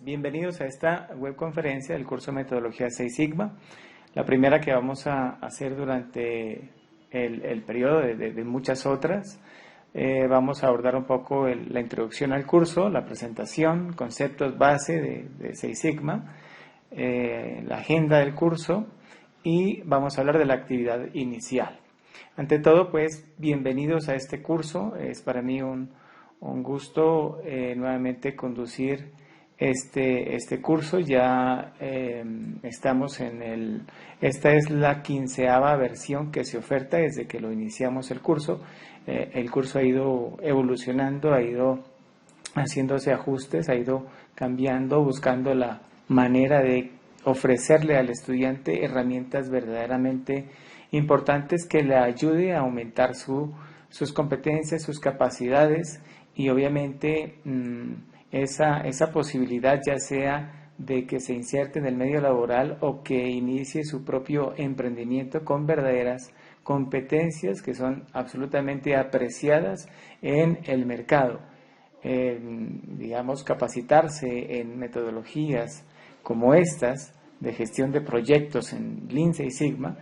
Bienvenidos a esta webconferencia del curso de Metodología Six Sigma, la primera que vamos a hacer durante el periodo de muchas otras. Vamos a abordar un poco la introducción al curso, la presentación, conceptos base de Six Sigma, la agenda del curso y vamos a hablar de la actividad inicial. Ante todo, pues, bienvenidos a este curso. Es para mí un gusto nuevamente conducir este curso. Ya estamos esta es la 15ª versión que se oferta desde que lo iniciamos el curso. El curso ha ido evolucionando, ha ido haciéndose ajustes, ha ido cambiando, buscando la manera de ofrecerle al estudiante herramientas verdaderamente importantes que le ayude a aumentar sus competencias, sus capacidades y obviamente esa posibilidad, ya sea de que se inserte en el medio laboral o que inicie su propio emprendimiento con verdaderas competencias que son absolutamente apreciadas en el mercado. Digamos, capacitarse en metodologías como estas de gestión de proyectos en Lean Six Sigma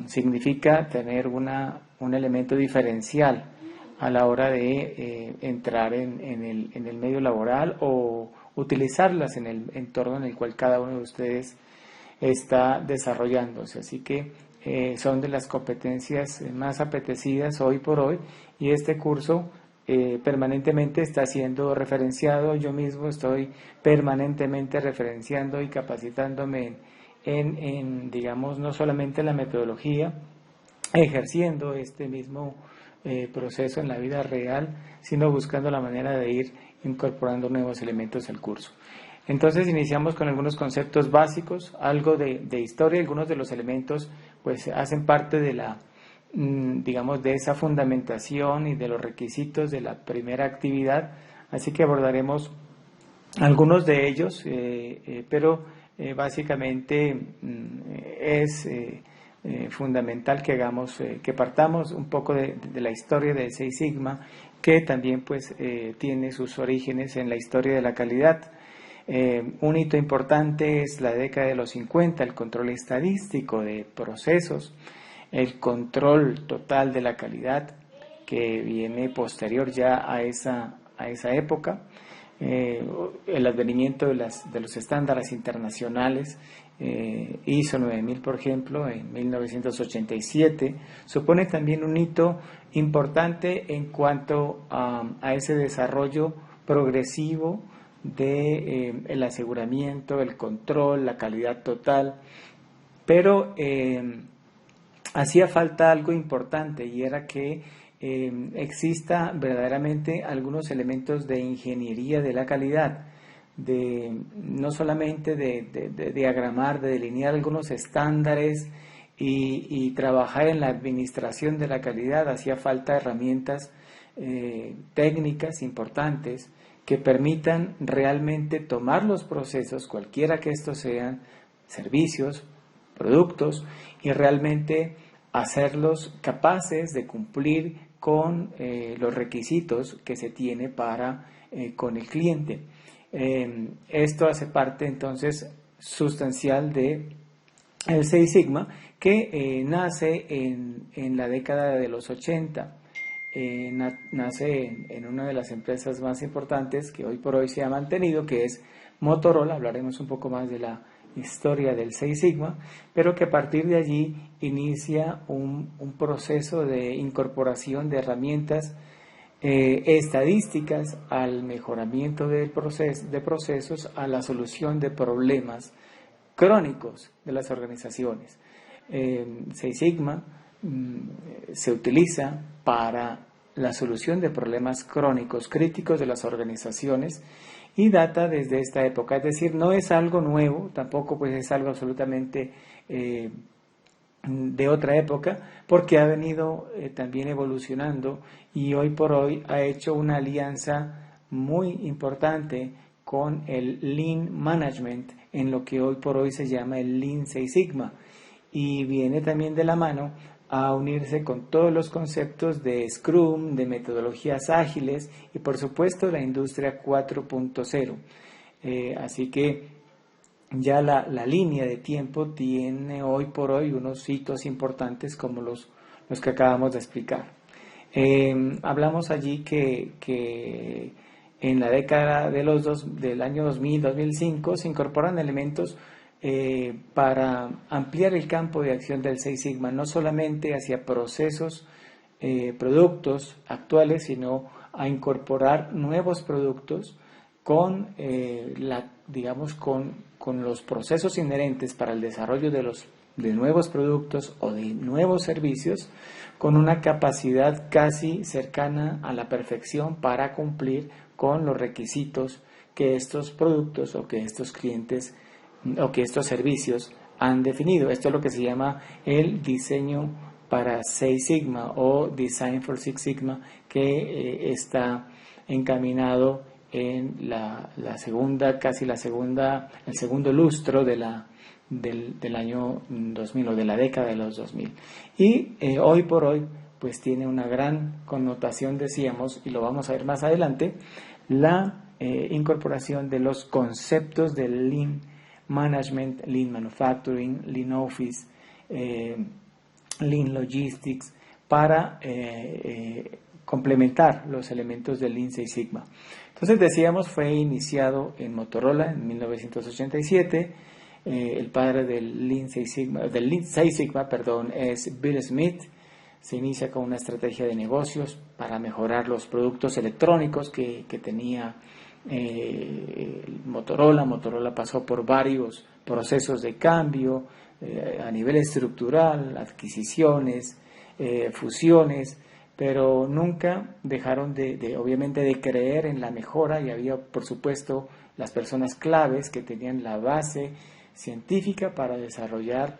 significa tener un elemento diferencial a la hora de entrar en el medio laboral o utilizarlas en el entorno en el cual cada uno de ustedes está desarrollándose. Así que son de las competencias más apetecidas hoy por hoy, y este curso permanentemente está siendo referenciado. Yo mismo estoy permanentemente referenciando y capacitándome digamos, no solamente la metodología, ejerciendo este mismo proceso en la vida real, sino buscando la manera de ir incorporando nuevos elementos al curso. Entonces iniciamos con algunos conceptos básicos, algo de historia. Algunos de los elementos pues hacen parte de digamos, de esa fundamentación y de los requisitos de la primera actividad, así que abordaremos algunos de ellos, pero básicamente es fundamental que partamos un poco de la historia de Six Sigma, que también pues tiene sus orígenes en la historia de la calidad. Un hito importante es la década de los 50, el control estadístico de procesos, el control total de la calidad, que viene posterior ya a esa época. El advenimiento de los estándares internacionales, ISO 9000, por ejemplo, en 1987, supone también un hito importante en cuanto a ese desarrollo progresivo el aseguramiento, el control, la calidad total. Pero hacía falta algo importante, y era que exista verdaderamente algunos elementos de ingeniería de la calidad, no solamente de diagramar, de delinear algunos estándares y trabajar en la administración de la calidad. Hacía falta herramientas técnicas importantes que permitan realmente tomar los procesos, cualquiera que estos sean, servicios, productos, y realmente hacerlos capaces de cumplir con los requisitos que se tiene con el cliente. Esto hace parte entonces sustancial de el Six Sigma, que nace en la década de los 80. Nace en una de las empresas más importantes que hoy por hoy se ha mantenido, que es Motorola. Hablaremos un poco más de la historia del Six Sigma, pero que a partir de allí inicia un proceso de incorporación de herramientas estadísticas al mejoramiento de procesos, a la solución de problemas crónicos de las organizaciones. Six Sigma se utiliza para la solución de problemas crónicos críticos de las organizaciones y data desde esta época. Es decir, no es algo nuevo, tampoco pues es algo absolutamente de otra época, porque ha venido también evolucionando, y hoy por hoy ha hecho una alianza muy importante con el Lean Management, en lo que hoy por hoy se llama el Lean Six Sigma, y viene también de la mano a unirse con todos los conceptos de Scrum, de metodologías ágiles y por supuesto la industria 4.0. Así que ya la línea de tiempo tiene hoy por hoy unos hitos importantes como los que acabamos de explicar. Hablamos allí que en la década del año 2000-2005 se incorporan elementos para ampliar el campo de acción del Six Sigma, no solamente hacia procesos, productos actuales, sino a incorporar nuevos productos con, con los procesos inherentes para el desarrollo de nuevos productos o de nuevos servicios, con una capacidad casi cercana a la perfección para cumplir con los requisitos que estos productos o que estos clientes o que estos servicios han definido. Esto es lo que se llama el diseño para Six Sigma o Design for Six Sigma, que está encaminado en el segundo lustro del año 2000 o de la década de los 2000. Y hoy por hoy pues tiene una gran connotación, decíamos, y lo vamos a ver más adelante, la incorporación de los conceptos del Lean Management, Lean Manufacturing, Lean Office, Lean Logistics, para complementar los elementos del Lean Six Sigma. Entonces decíamos, fue iniciado en Motorola en 1987. El padre del Lean Six Sigma, es Bill Smith. Se inicia con una estrategia de negocios para mejorar los productos electrónicos que tenía Motorola. Motorola pasó por varios procesos de cambio a nivel estructural, adquisiciones, fusiones, pero nunca dejaron obviamente de creer en la mejora, y había por supuesto las personas claves que tenían la base científica para desarrollar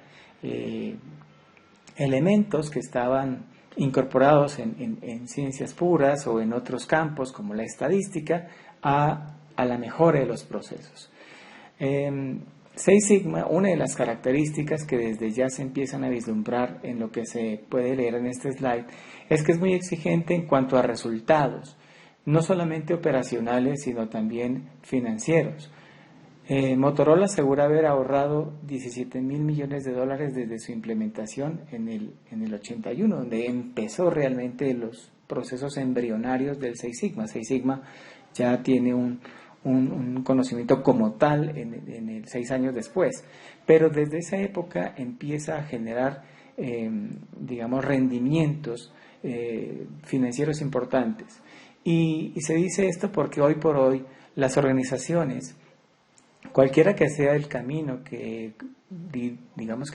elementos que estaban incorporados en ciencias puras o en otros campos como la estadística a la mejora de los procesos. Six Sigma, una de las características que desde ya se empiezan a vislumbrar en lo que se puede leer en este slide, es que es muy exigente en cuanto a resultados, no solamente operacionales, sino también financieros. Motorola asegura haber ahorrado $17,000 millones desde su implementación en el 81, donde empezó realmente los procesos embrionarios del Six Sigma. Six Sigma ya tiene un conocimiento como tal en el 6 años después, pero desde esa época empieza a generar, rendimientos financieros importantes. Y se dice esto porque hoy por hoy las organizaciones, cualquiera que sea el camino que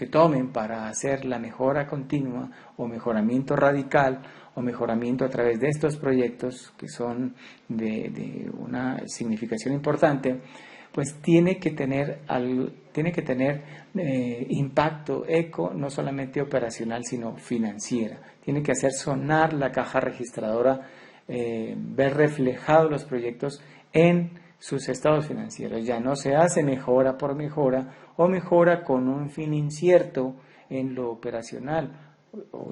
tomen para hacer la mejora continua o mejoramiento radical o mejoramiento a través de estos proyectos que son de una significación importante, pues tiene que tener impacto no solamente operacional, sino financiera. Tiene que hacer sonar la caja registradora, ver reflejados los proyectos en sus estados financieros. Ya no se hace mejora por mejora o mejora con un fin incierto en lo operacional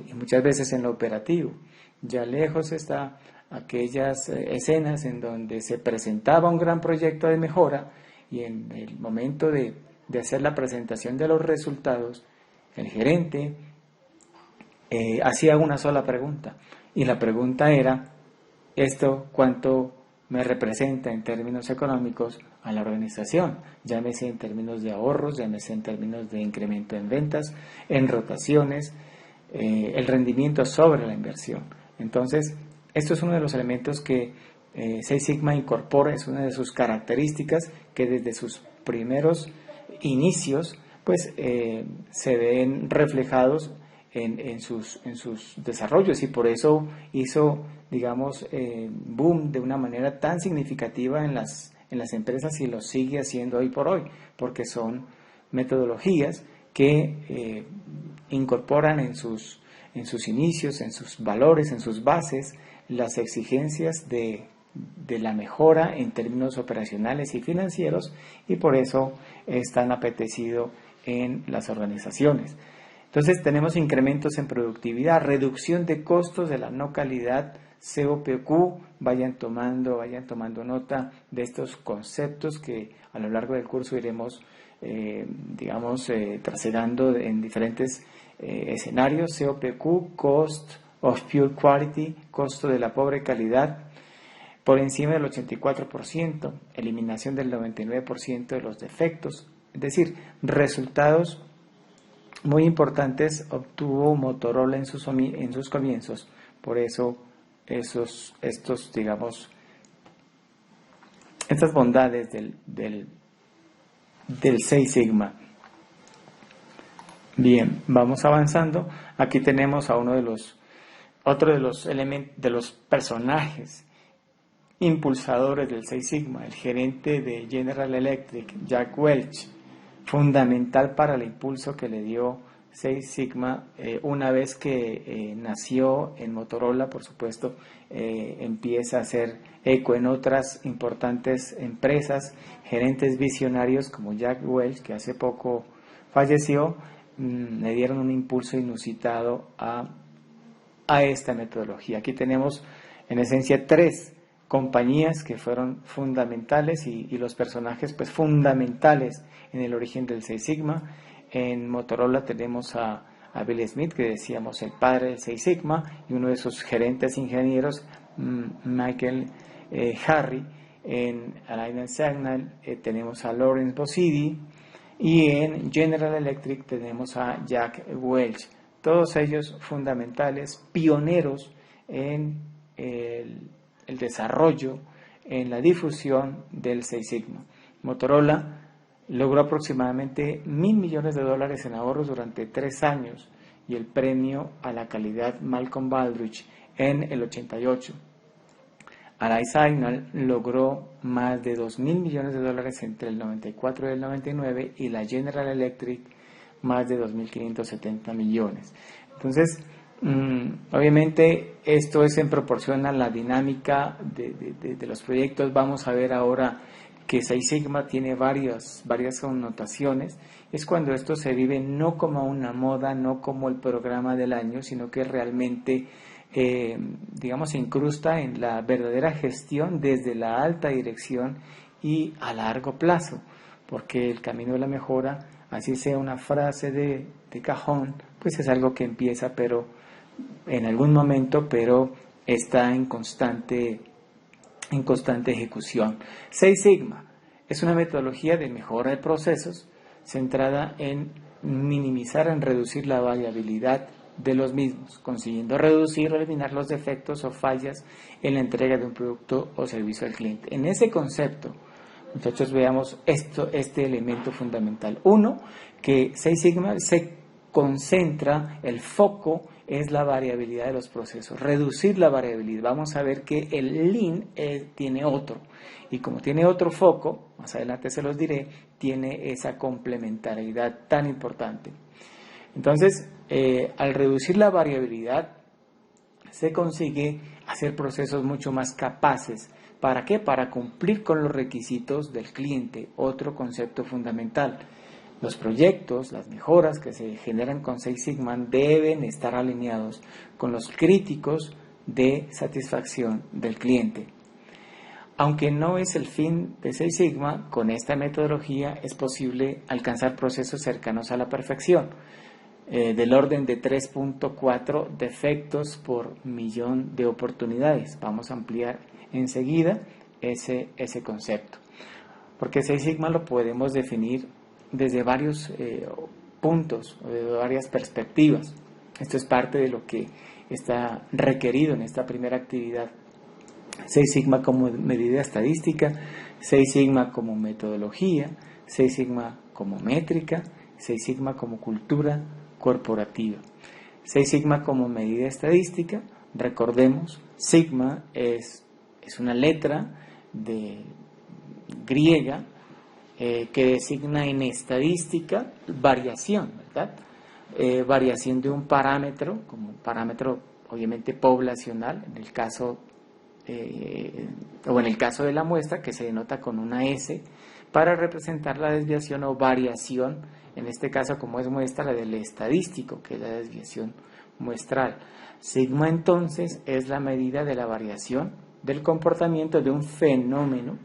y muchas veces en lo operativo. Ya lejos está aquellas escenas en donde se presentaba un gran proyecto de mejora y en el momento de hacer la presentación de los resultados, el gerente hacía una sola pregunta, y la pregunta era: ¿esto cuánto me representa en términos económicos a la organización? Llámese en términos de ahorros, llámese en términos de incremento en ventas, en rotaciones, el rendimiento sobre la inversión. Entonces, esto es uno de los elementos que Six Sigma incorpora, es una de sus características que desde sus primeros inicios pues se ven reflejados en sus desarrollos, y por eso hizo, boom de una manera tan significativa en las empresas, y lo sigue haciendo hoy por hoy, porque son metodologías que incorporan en sus inicios, en sus valores, en sus bases, las exigencias de la mejora en términos operacionales y financieros, y por eso es tan apetecido en las organizaciones. Entonces tenemos incrementos en productividad, reducción de costos de la no calidad, COPQ, vayan tomando nota de estos conceptos que a lo largo del curso iremos, trasladando en diferentes escenarios: COPQ, Cost of Pure Quality, costo de la pobre calidad, por encima del 84%, eliminación del 99% de los defectos. Es decir, resultados muy importantes obtuvo Motorola en sus comienzos. Por eso estas bondades del Six Sigma. Bien, vamos avanzando. Aquí tenemos a otro de los personajes impulsadores del Six Sigma, el gerente de General Electric, Jack Welch, fundamental para el impulso que le dio Six Sigma una vez que nació en Motorola. Por supuesto, empieza a hacer eco en otras importantes empresas. Gerentes visionarios como Jack Welch, que hace poco falleció, le dieron un impulso inusitado a esta metodología. Aquí tenemos en esencia 3 compañías que fueron fundamentales y los personajes pues fundamentales en el origen del Six Sigma. En Motorola tenemos a Bill Smith, que decíamos el padre del Six Sigma, y uno de sus gerentes ingenieros, Michael Harry. En Alliance Signal tenemos a Lawrence Bossidy, y en General Electric tenemos a Jack Welch. Todos ellos fundamentales, pioneros en el desarrollo, en la difusión del Six Sigma. Motorola logró aproximadamente $1.000 millones en ahorros durante 3 años y el premio a la calidad Malcolm Baldrige en el 88. Array Signal logró más de $2.000 millones entre el 94 y el 99, y la General Electric más de 2.570 millones. Entonces, obviamente esto es en proporción a la dinámica de los proyectos. Vamos a ver ahora que Six Sigma tiene varias connotaciones. Es cuando esto se vive no como una moda, no como el programa del año, sino que realmente se incrusta en la verdadera gestión desde la alta dirección y a largo plazo, porque el camino de la mejora, así sea una frase de cajón, pues es algo que empieza en algún momento, pero está en constante ejecución. Six Sigma es una metodología de mejora de procesos centrada en minimizar, en reducir la variabilidad de los mismos, consiguiendo reducir o eliminar los defectos o fallas en la entrega de un producto o servicio al cliente. En ese concepto, muchachos, veamos este elemento fundamental. Uno, que Six Sigma se concentra, el foco es la variabilidad de los procesos, reducir la variabilidad. Vamos a ver que el Lean tiene otro, y como tiene otro foco, más adelante se los diré, tiene esa complementariedad tan importante. Entonces, al reducir la variabilidad, se consigue hacer procesos mucho más capaces. ¿Para qué? Para cumplir con los requisitos del cliente, otro concepto fundamental. Los proyectos, las mejoras que se generan con Six Sigma deben estar alineados con los críticos de satisfacción del cliente. Aunque no es el fin de Six Sigma, con esta metodología es posible alcanzar procesos cercanos a la perfección, del orden de 3.4 defectos por millón de oportunidades. Vamos a ampliar enseguida ese concepto, porque Six Sigma lo podemos definir desde varios puntos, o desde varias perspectivas. Esto es parte de lo que está requerido en esta primera actividad. Six Sigma como medida estadística, Six Sigma como metodología, Six Sigma como métrica, Six Sigma como cultura corporativa. Six Sigma como medida estadística, recordemos, Sigma es una letra griega que designa en estadística variación, ¿verdad? Variación de un parámetro, como un parámetro obviamente poblacional, en el caso de la muestra, que se denota con una S, para representar la desviación o variación, en este caso como es muestra la del estadístico, que es la desviación muestral. Sigma entonces es la medida de la variación del comportamiento de un fenómeno,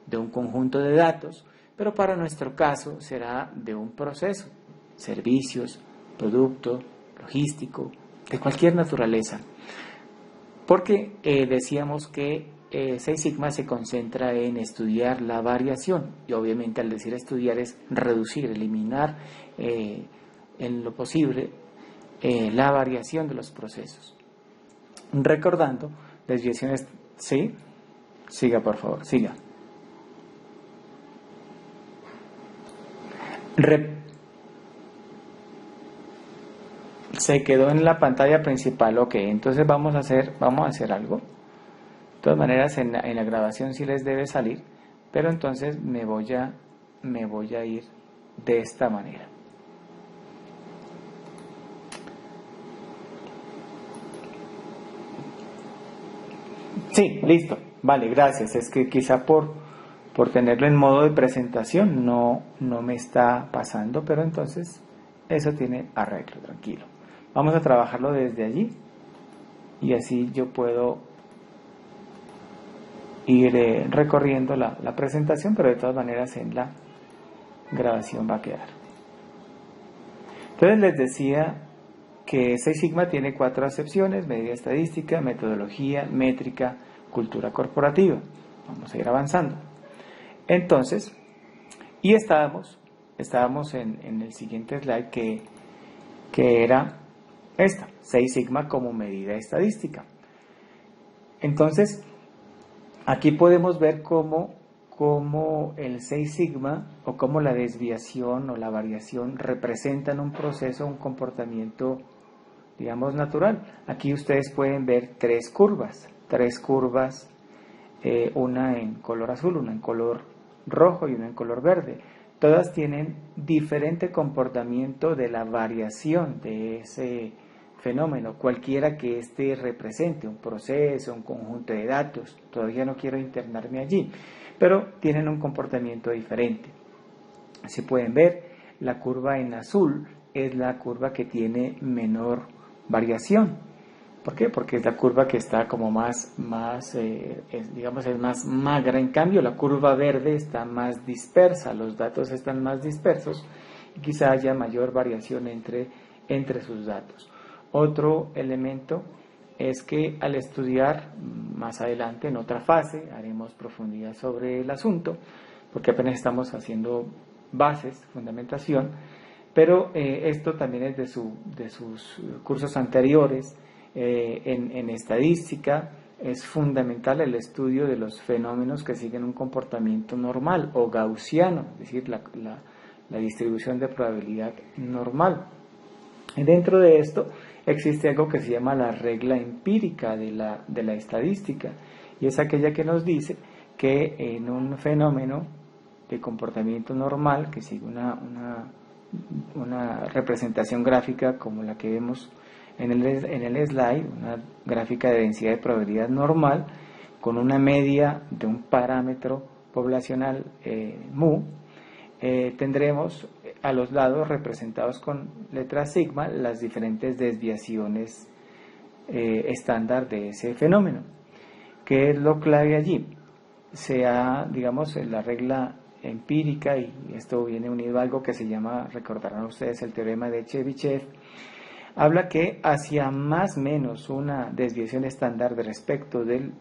de un conjunto de datos, pero para nuestro caso será de un proceso, servicios, producto, logístico, de cualquier naturaleza. Porque decíamos que Seis Sigma se concentra en estudiar la variación, y obviamente al decir estudiar es reducir, eliminar en lo posible la variación de los procesos. Recordando, desviaciones, ¿sí? Siga, por favor, siga. Se quedó en la pantalla principal, ok, entonces vamos a hacer algo. De todas maneras, en la grabación sí les debe salir, pero entonces me voy a ir de esta manera. Sí, listo. Vale, gracias. Es que quizá por tenerlo en modo de presentación no me está pasando, pero entonces eso tiene arreglo, tranquilo. Vamos a trabajarlo desde allí y así yo puedo ir recorriendo la presentación, pero de todas maneras en la grabación va a quedar. Entonces les decía que Seis Sigma tiene 4 acepciones: medida estadística, metodología, métrica, cultura corporativa. Vamos a ir avanzando. Entonces, y estábamos en el siguiente slide que era esta, Seis Sigma como medida estadística. Entonces, aquí podemos ver cómo el Seis Sigma o cómo la desviación o la variación representan un proceso, un comportamiento, digamos, natural. Aquí ustedes pueden ver tres curvas, una en color azul, una en color rojo y una en color verde. Todas tienen diferente comportamiento de la variación de ese fenómeno, cualquiera que éste represente, un proceso, un conjunto de datos. Todavía no quiero internarme allí, pero tienen un comportamiento diferente. Si pueden ver, la curva en azul es la curva que tiene menor variación. ¿Por qué? Porque es la curva que está como digamos, es más magra. En cambio, la curva verde está más dispersa, los datos están más dispersos y quizá haya mayor variación entre sus datos. Otro elemento es que al estudiar más adelante, en otra fase, haremos profundidad sobre el asunto, porque apenas estamos haciendo bases, fundamentación, pero esto también es de sus cursos anteriores. En estadística es fundamental el estudio de los fenómenos que siguen un comportamiento normal o gaussiano, es decir, la distribución de probabilidad normal. Dentro de esto existe algo que se llama la regla empírica de la estadística, y es aquella que nos dice que en un fenómeno de comportamiento normal que sigue una representación gráfica como la que vemos en el slide, una gráfica de densidad de probabilidad normal con una media de un parámetro poblacional mu, tendremos a los lados representados con letra sigma las diferentes desviaciones estándar de ese fenómeno. ¿Qué es lo clave allí? Digamos, la regla empírica, y esto viene unido a algo que se llama, recordarán ustedes, el teorema de Chebyshev, habla que hacia más o menos una desviación estándar de respecto de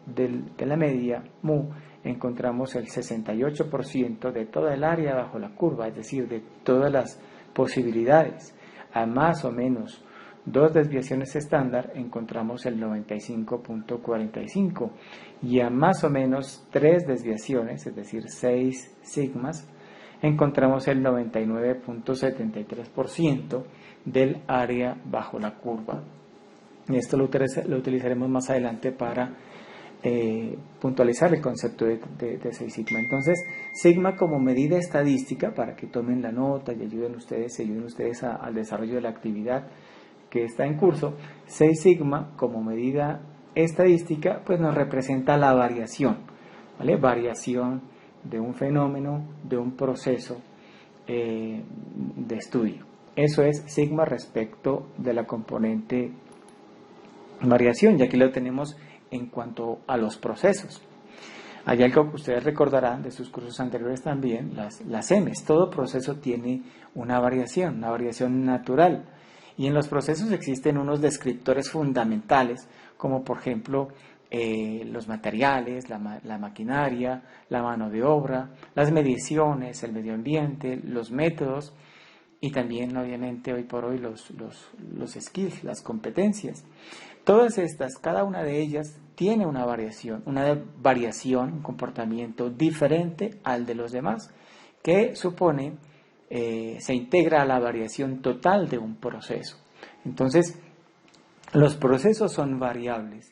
la media mu, encontramos el 68% de toda el área bajo la curva, es decir, de todas las posibilidades. A más o menos 2 desviaciones estándar encontramos el 95.45, y a más o menos 3 desviaciones, es decir, 6 sigmas, encontramos el 99.73% del área bajo la curva. Y esto lo utilizaremos más adelante para puntualizar el concepto de 6 sigma. Entonces, sigma como medida estadística, para que tomen la nota y ayuden ustedes al desarrollo de la actividad que está en curso. 6 sigma como medida estadística pues nos representa la variación, ¿vale? Variación de un fenómeno, de un proceso de estudio. Eso es sigma respecto de la componente variación, y aquí lo tenemos en cuanto a los procesos. Hay algo que ustedes recordarán de sus cursos anteriores también, las M's. Todo proceso tiene una variación natural. Y en los procesos existen unos descriptores fundamentales, como por ejemplo los materiales, la maquinaria, la mano de obra, las mediciones, el medio ambiente, los métodos y también obviamente hoy por hoy los skills, las competencias. Todas estas, cada una de ellas tiene una variación, un comportamiento diferente al de los demás, que supone, se integra a la variación total de un proceso. Entonces, los procesos son variables,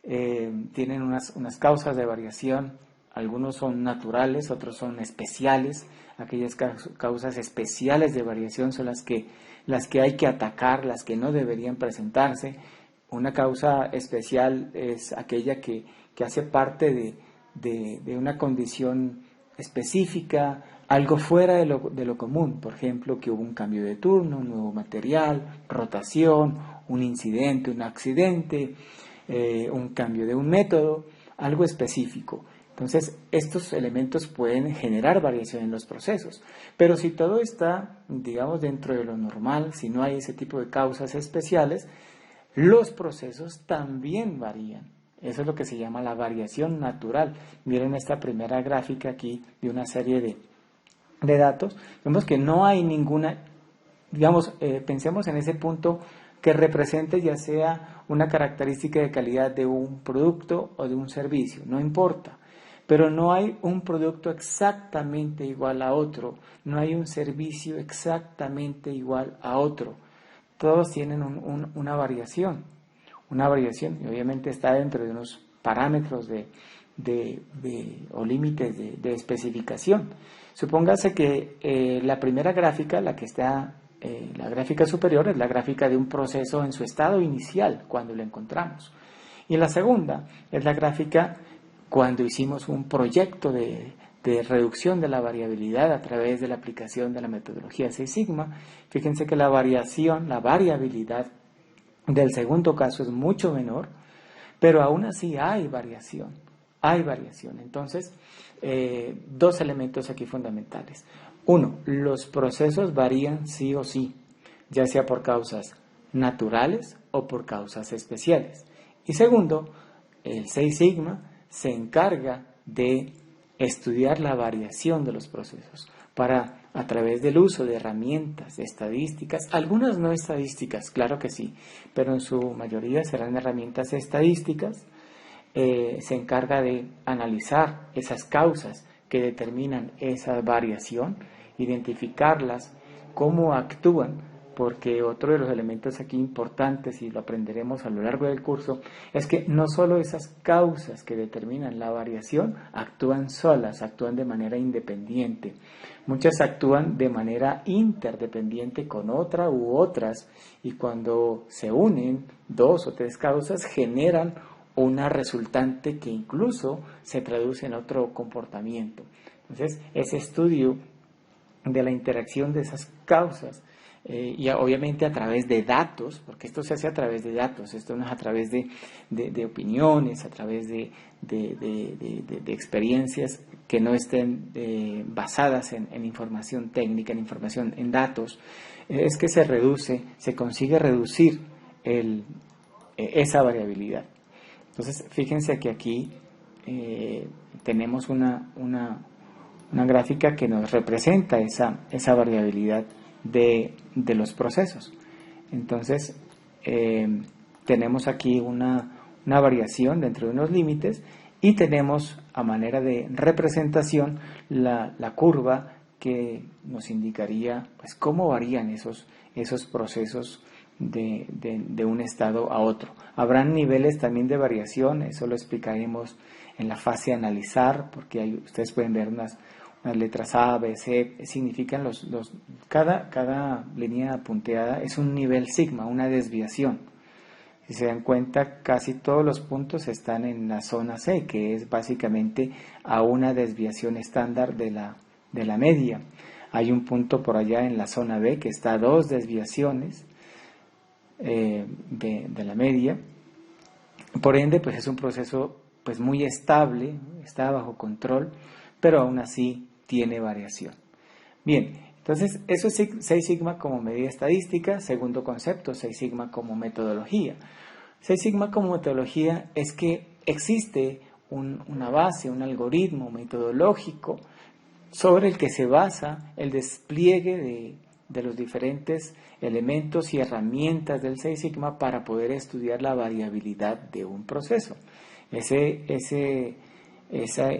tienen unas causas de variación, algunos son naturales, otros son especiales. Aquellas causas especiales de variación son las que hay que atacar, las que no deberían presentarse. Una causa especial es aquella que hace parte de una condición específica, algo fuera de lo común. Por ejemplo, que hubo un cambio de turno, un nuevo material, rotación, un incidente, un accidente, un cambio de un método, algo específico. Entonces, estos elementos pueden generar variación en los procesos. Pero si todo está, digamos, dentro de lo normal, si no hay ese tipo de causas especiales, los procesos también varían. Eso es lo que se llama la variación natural. Miren esta primera gráfica aquí de una serie de datos. Vemos que no hay ninguna, digamos, pensemos en ese punto que represente ya sea una característica de calidad de un producto o de un servicio, no importa. Pero no hay un producto exactamente igual a otro, no hay un servicio exactamente igual a otro. Todos tienen una variación, y obviamente está dentro de unos parámetros o límites de especificación. Supóngase que la primera gráfica, la que está, la gráfica superior, es la gráfica de un proceso en su estado inicial, cuando lo encontramos. Y la segunda es la gráfica cuando hicimos un proyecto de reducción de la variabilidad a través de la aplicación de la metodología Six Sigma. Fíjense que la variabilidad del segundo caso es mucho menor, pero aún así hay variación. Entonces, dos elementos aquí fundamentales. Uno, los procesos varían sí o sí, ya sea por causas naturales o por causas especiales. Y segundo, el Six Sigma se encarga de estudiar la variación de los procesos para, a través del uso de herramientas, de estadísticas, algunas no estadísticas, claro que sí, pero en su mayoría serán herramientas estadísticas, se encarga de analizar esas causas que determinan esa variación, identificarlas, cómo actúan, porque otro de los elementos aquí importantes, y lo aprenderemos a lo largo del curso, es que no solo esas causas que determinan la variación actúan solas, actúan de manera independiente. Muchas actúan de manera interdependiente con otra u otras, y cuando se unen dos o tres causas generan una resultante que incluso se traduce en otro comportamiento. Entonces, ese estudio de la interacción de esas causas, y obviamente a través de datos, porque esto se hace a través de datos, esto no es a través de opiniones, a través de experiencias que no estén basadas en información técnica, en datos, es que se consigue reducir esa variabilidad. Entonces, fíjense que aquí tenemos una gráfica que nos representa esa variabilidad de los procesos. Entonces, tenemos aquí una variación dentro de unos límites y tenemos a manera de representación la curva que nos indicaría pues, cómo varían esos procesos de un estado a otro. Habrán niveles también de variación, eso lo explicaremos en la fase analizar, porque ustedes pueden ver unas letras A, B, C, significan cada línea punteada es un nivel sigma, una desviación. Si se dan cuenta, casi todos los puntos están en la zona C, que es básicamente a una desviación estándar de la media. Hay un punto por allá en la zona B que está a 2 desviaciones de la media. Por ende, pues es un proceso pues muy estable, está bajo control, pero aún así tiene variación. Bien, entonces eso es Seis Sigma como medida estadística. Segundo concepto, Seis Sigma como metodología. Seis Sigma como metodología es que existe una base, un algoritmo metodológico sobre el que se basa el despliegue de los diferentes elementos y herramientas del Seis Sigma para poder estudiar la variabilidad de un proceso. Ese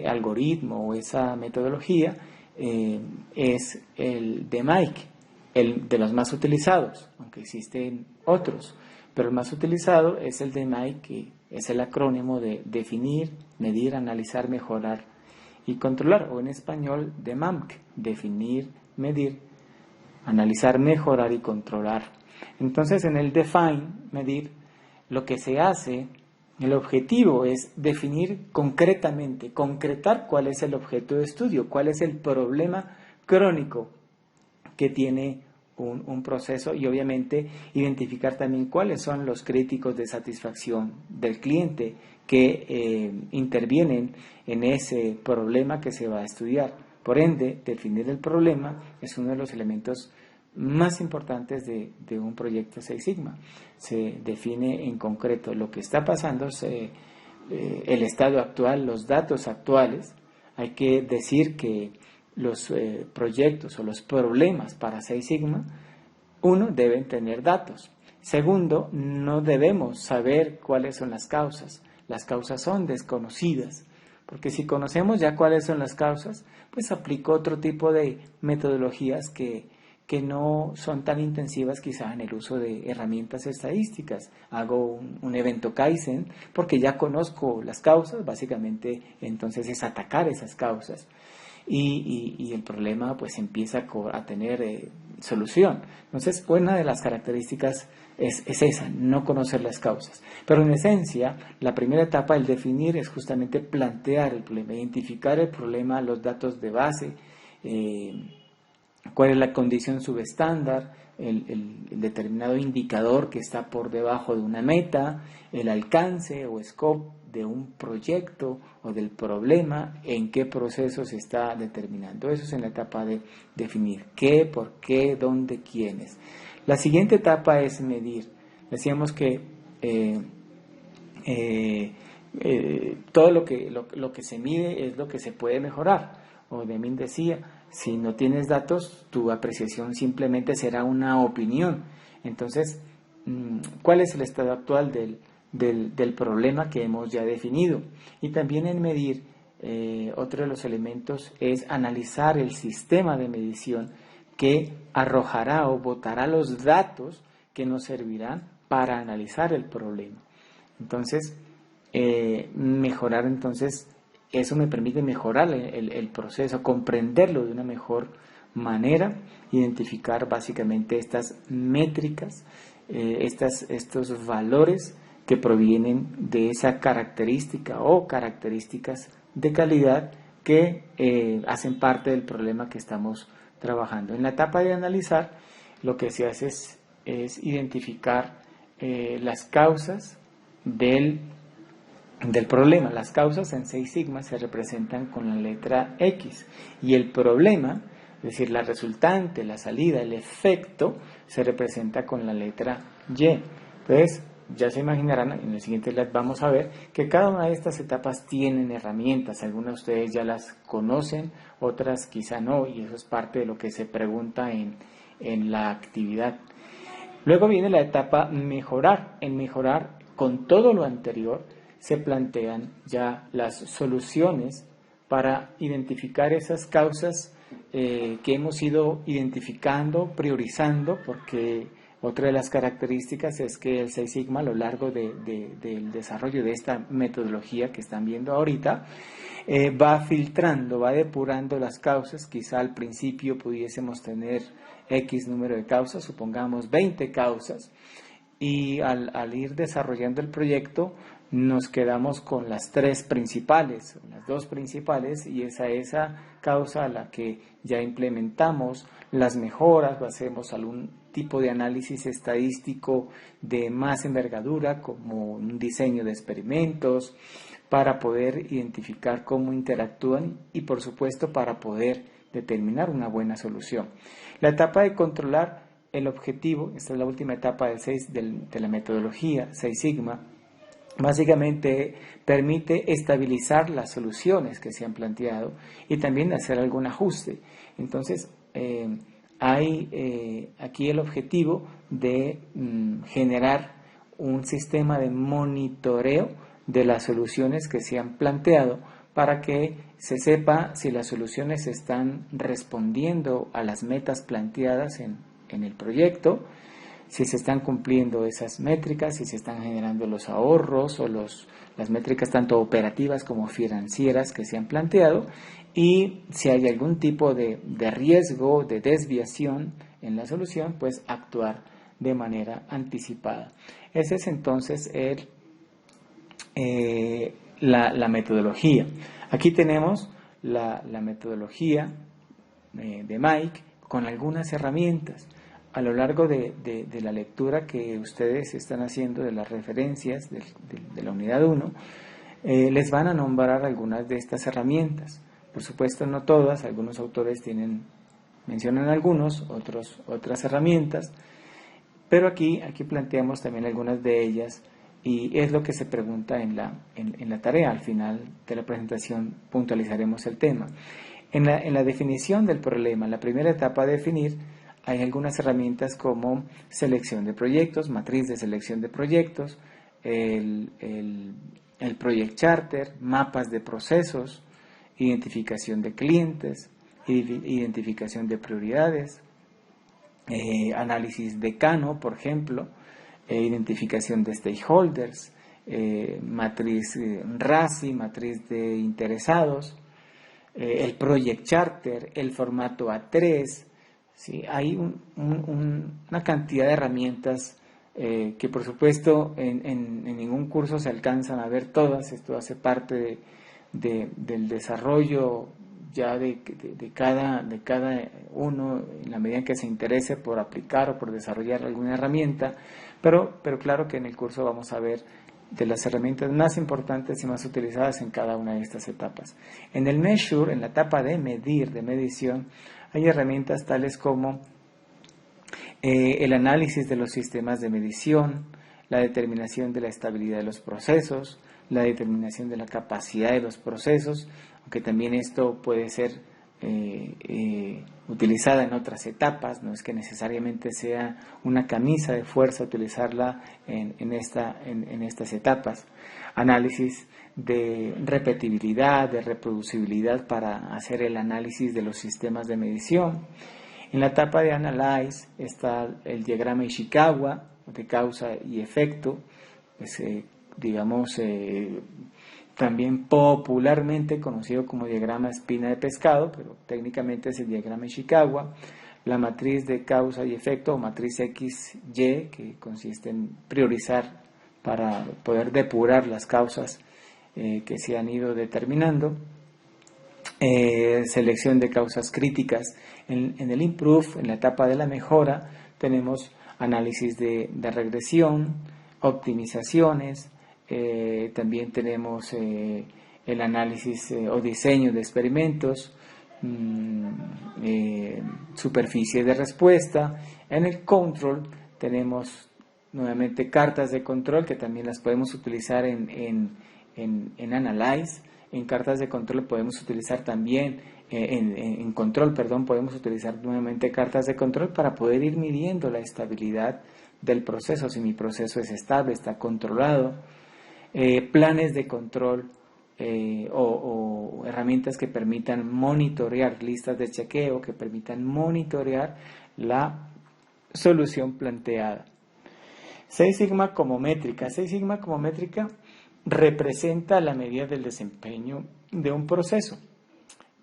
algoritmo o esa metodología es el de Mike, el de los más utilizados, aunque existen otros, pero el más utilizado es el de Mike, que es el acrónimo de definir, medir, analizar, mejorar y controlar, o en español de MAMC, definir, medir, analizar, mejorar y controlar. Entonces en el define, medir, lo que se hace, el objetivo es definir concretamente, concretar cuál es el objeto de estudio, cuál es el problema crónico que tiene un proceso, y obviamente identificar también cuáles son los críticos de satisfacción del cliente que intervienen en ese problema que se va a estudiar. Por ende, definir el problema es uno de los elementos más importantes de un proyecto Seis Sigma. Se define en concreto lo que está pasando, el estado actual, los datos actuales. Hay que decir que los proyectos o los problemas para Seis Sigma, uno, deben tener datos. Segundo, no debemos saber cuáles son las causas. Las causas son desconocidas, porque si conocemos ya cuáles son las causas, pues aplico otro tipo de metodologías que no son tan intensivas quizá en el uso de herramientas estadísticas. Hago un evento Kaizen porque ya conozco las causas, básicamente entonces es atacar esas causas. Y el problema pues empieza a tener solución. Entonces, una de las características es esa, no conocer las causas. Pero en esencia, la primera etapa, el definir, es justamente plantear el problema, identificar el problema, los datos de base, cuál es la condición subestándar, el determinado indicador que está por debajo de una meta, el alcance o scope de un proyecto o del problema, en qué proceso se está determinando. Eso es en la etapa de definir qué, por qué, dónde, quiénes. La siguiente etapa es medir. Decíamos que todo lo que se mide es lo que se puede mejorar. O Deming decía, si no tienes datos, tu apreciación simplemente será una opinión. Entonces, ¿cuál es el estado actual del problema que hemos ya definido? Y también en medir, otro de los elementos es analizar el sistema de medición que arrojará o botará los datos que nos servirán para analizar el problema. Entonces, mejorar entonces, eso me permite mejorar el proceso, comprenderlo de una mejor manera, identificar básicamente estas métricas, estos valores que provienen de esa característica o características de calidad que hacen parte del problema que estamos trabajando. En la etapa de analizar, lo que se hace es identificar las causas del problema. Las causas en Seis Sigma se representan con la letra X y el problema, es decir, la resultante, la salida, el efecto, se representa con la letra Y. Entonces, ya se imaginarán, en el siguiente slide vamos a ver que cada una de estas etapas tienen herramientas. Algunas de ustedes ya las conocen, otras quizá no, y eso es parte de lo que se pregunta en la actividad. Luego viene la etapa mejorar. En mejorar, con todo lo anterior, se plantean ya las soluciones para identificar esas causas que hemos ido identificando, priorizando, porque otra de las características es que el Seis Sigma, a lo largo del desarrollo de esta metodología que están viendo ahorita, va filtrando, va depurando las causas. Quizá al principio pudiésemos tener X número de causas, supongamos 20 causas, y al ir desarrollando el proyecto nos quedamos con las tres principales, las dos principales, y es a esa causa a la que ya implementamos las mejoras, o hacemos tipo de análisis estadístico de más envergadura, como un diseño de experimentos, para poder identificar cómo interactúan y, por supuesto, para poder determinar una buena solución. La etapa de controlar el objetivo, esta es la última etapa de la metodología 6 Sigma, básicamente permite estabilizar las soluciones que se han planteado y también hacer algún ajuste. Entonces, hay aquí el objetivo de generar un sistema de monitoreo de las soluciones que se han planteado para que se sepa si las soluciones están respondiendo a las metas planteadas en el proyecto, si se están cumpliendo esas métricas, si se están generando los ahorros o las métricas tanto operativas como financieras que se han planteado, y si hay algún tipo de riesgo, de desviación en la solución, pues actuar de manera anticipada. Ese es entonces la metodología. Aquí tenemos la metodología de Mike con algunas herramientas. A lo largo de la lectura que ustedes están haciendo de las referencias de la unidad 1, les van a nombrar algunas de estas herramientas. Por supuesto, no todas, algunos autores mencionan otras herramientas, pero aquí planteamos también algunas de ellas y es lo que se pregunta en la tarea. Al final de la presentación puntualizaremos el tema. En la definición del problema, la primera etapa de definir, hay algunas herramientas como selección de proyectos, matriz de selección de proyectos, el Project Charter, mapas de procesos, identificación de clientes, identificación de prioridades, análisis de Kano, por ejemplo, identificación de stakeholders, matriz RACI, matriz de interesados, el Project Charter, el formato A3. ¿Sí? Hay una cantidad de herramientas que por supuesto en ningún curso se alcanzan a ver todas. Esto hace parte del desarrollo ya de cada uno en la medida en que se interese por aplicar o por desarrollar alguna herramienta, pero claro que en el curso vamos a ver de las herramientas más importantes y más utilizadas en cada una de estas etapas. En el Measure, en la etapa de medir, de medición, hay herramientas tales como el análisis de los sistemas de medición, la determinación de la estabilidad de los procesos, la determinación de la capacidad de los procesos, aunque también esto puede ser utilizada en otras etapas, no es que necesariamente sea una camisa de fuerza utilizarla en estas etapas. Análisis de repetibilidad, de reproducibilidad para hacer el análisis de los sistemas de medición. En la etapa de Analyze está el diagrama Ishikawa de causa y efecto, pues, también popularmente conocido como diagrama espina de pescado, pero técnicamente es el diagrama Ishikawa. La matriz de causa y efecto o matriz XY, que consiste en priorizar para poder depurar las causas que se han ido determinando. Selección de causas críticas. En el Improve, en la etapa de la mejora, tenemos análisis de regresión, optimizaciones, también tenemos el análisis o diseño de experimentos, superficie de respuesta. En el Control tenemos nuevamente cartas de control que también las podemos utilizar en Analyze. En cartas de control podemos utilizar también, en control, perdón, podemos utilizar nuevamente cartas de control para poder ir midiendo la estabilidad del proceso, si mi proceso es estable, está controlado. Planes de control o herramientas que permitan monitorear, listas de chequeo que permitan monitorear la solución planteada. 6 Sigma como métrica. 6 Sigma como métrica representa la medida del desempeño de un proceso.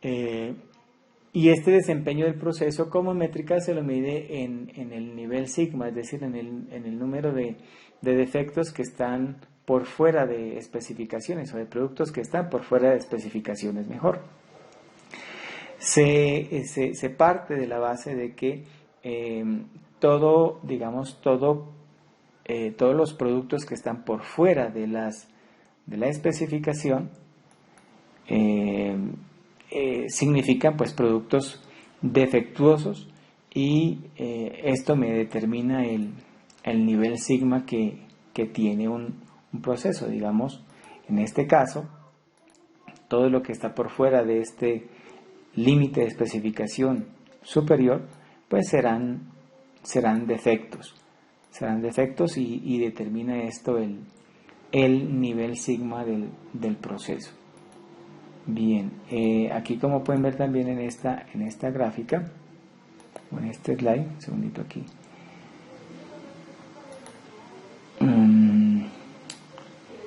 Y este desempeño del proceso como métrica se lo mide en el nivel sigma, es decir, en el número de defectos que están por fuera de especificaciones o de productos que están por fuera de especificaciones, mejor. Se parte de la base de que todo, digamos, todos los productos que están por fuera de la especificación significan pues productos defectuosos y esto me determina el nivel sigma que tiene un proceso. Digamos, en este caso, todo lo que está por fuera de este límite de especificación superior, pues serán defectos. Serán defectos y determina esto el nivel sigma del proceso. Bien, aquí como pueden ver también en esta gráfica, o en este slide, un segundito aquí,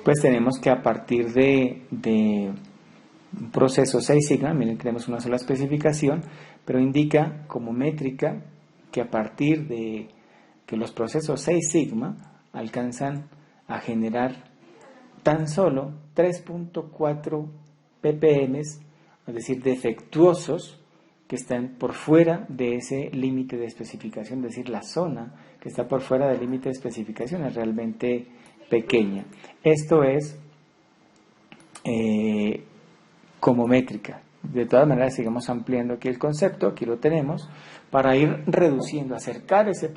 pues tenemos que a partir de un proceso 6 sigma, miren, tenemos una sola especificación, pero indica como métrica que a partir de que los procesos 6 sigma alcanzan a generar tan solo 3.4 ppm, es decir, defectuosos, que están por fuera de ese límite de especificación, es decir, la zona que está por fuera del límite de especificación es realmente pequeña. Esto es como métrica. De todas maneras, sigamos ampliando aquí el concepto, aquí lo tenemos, para ir reduciendo, acercar ese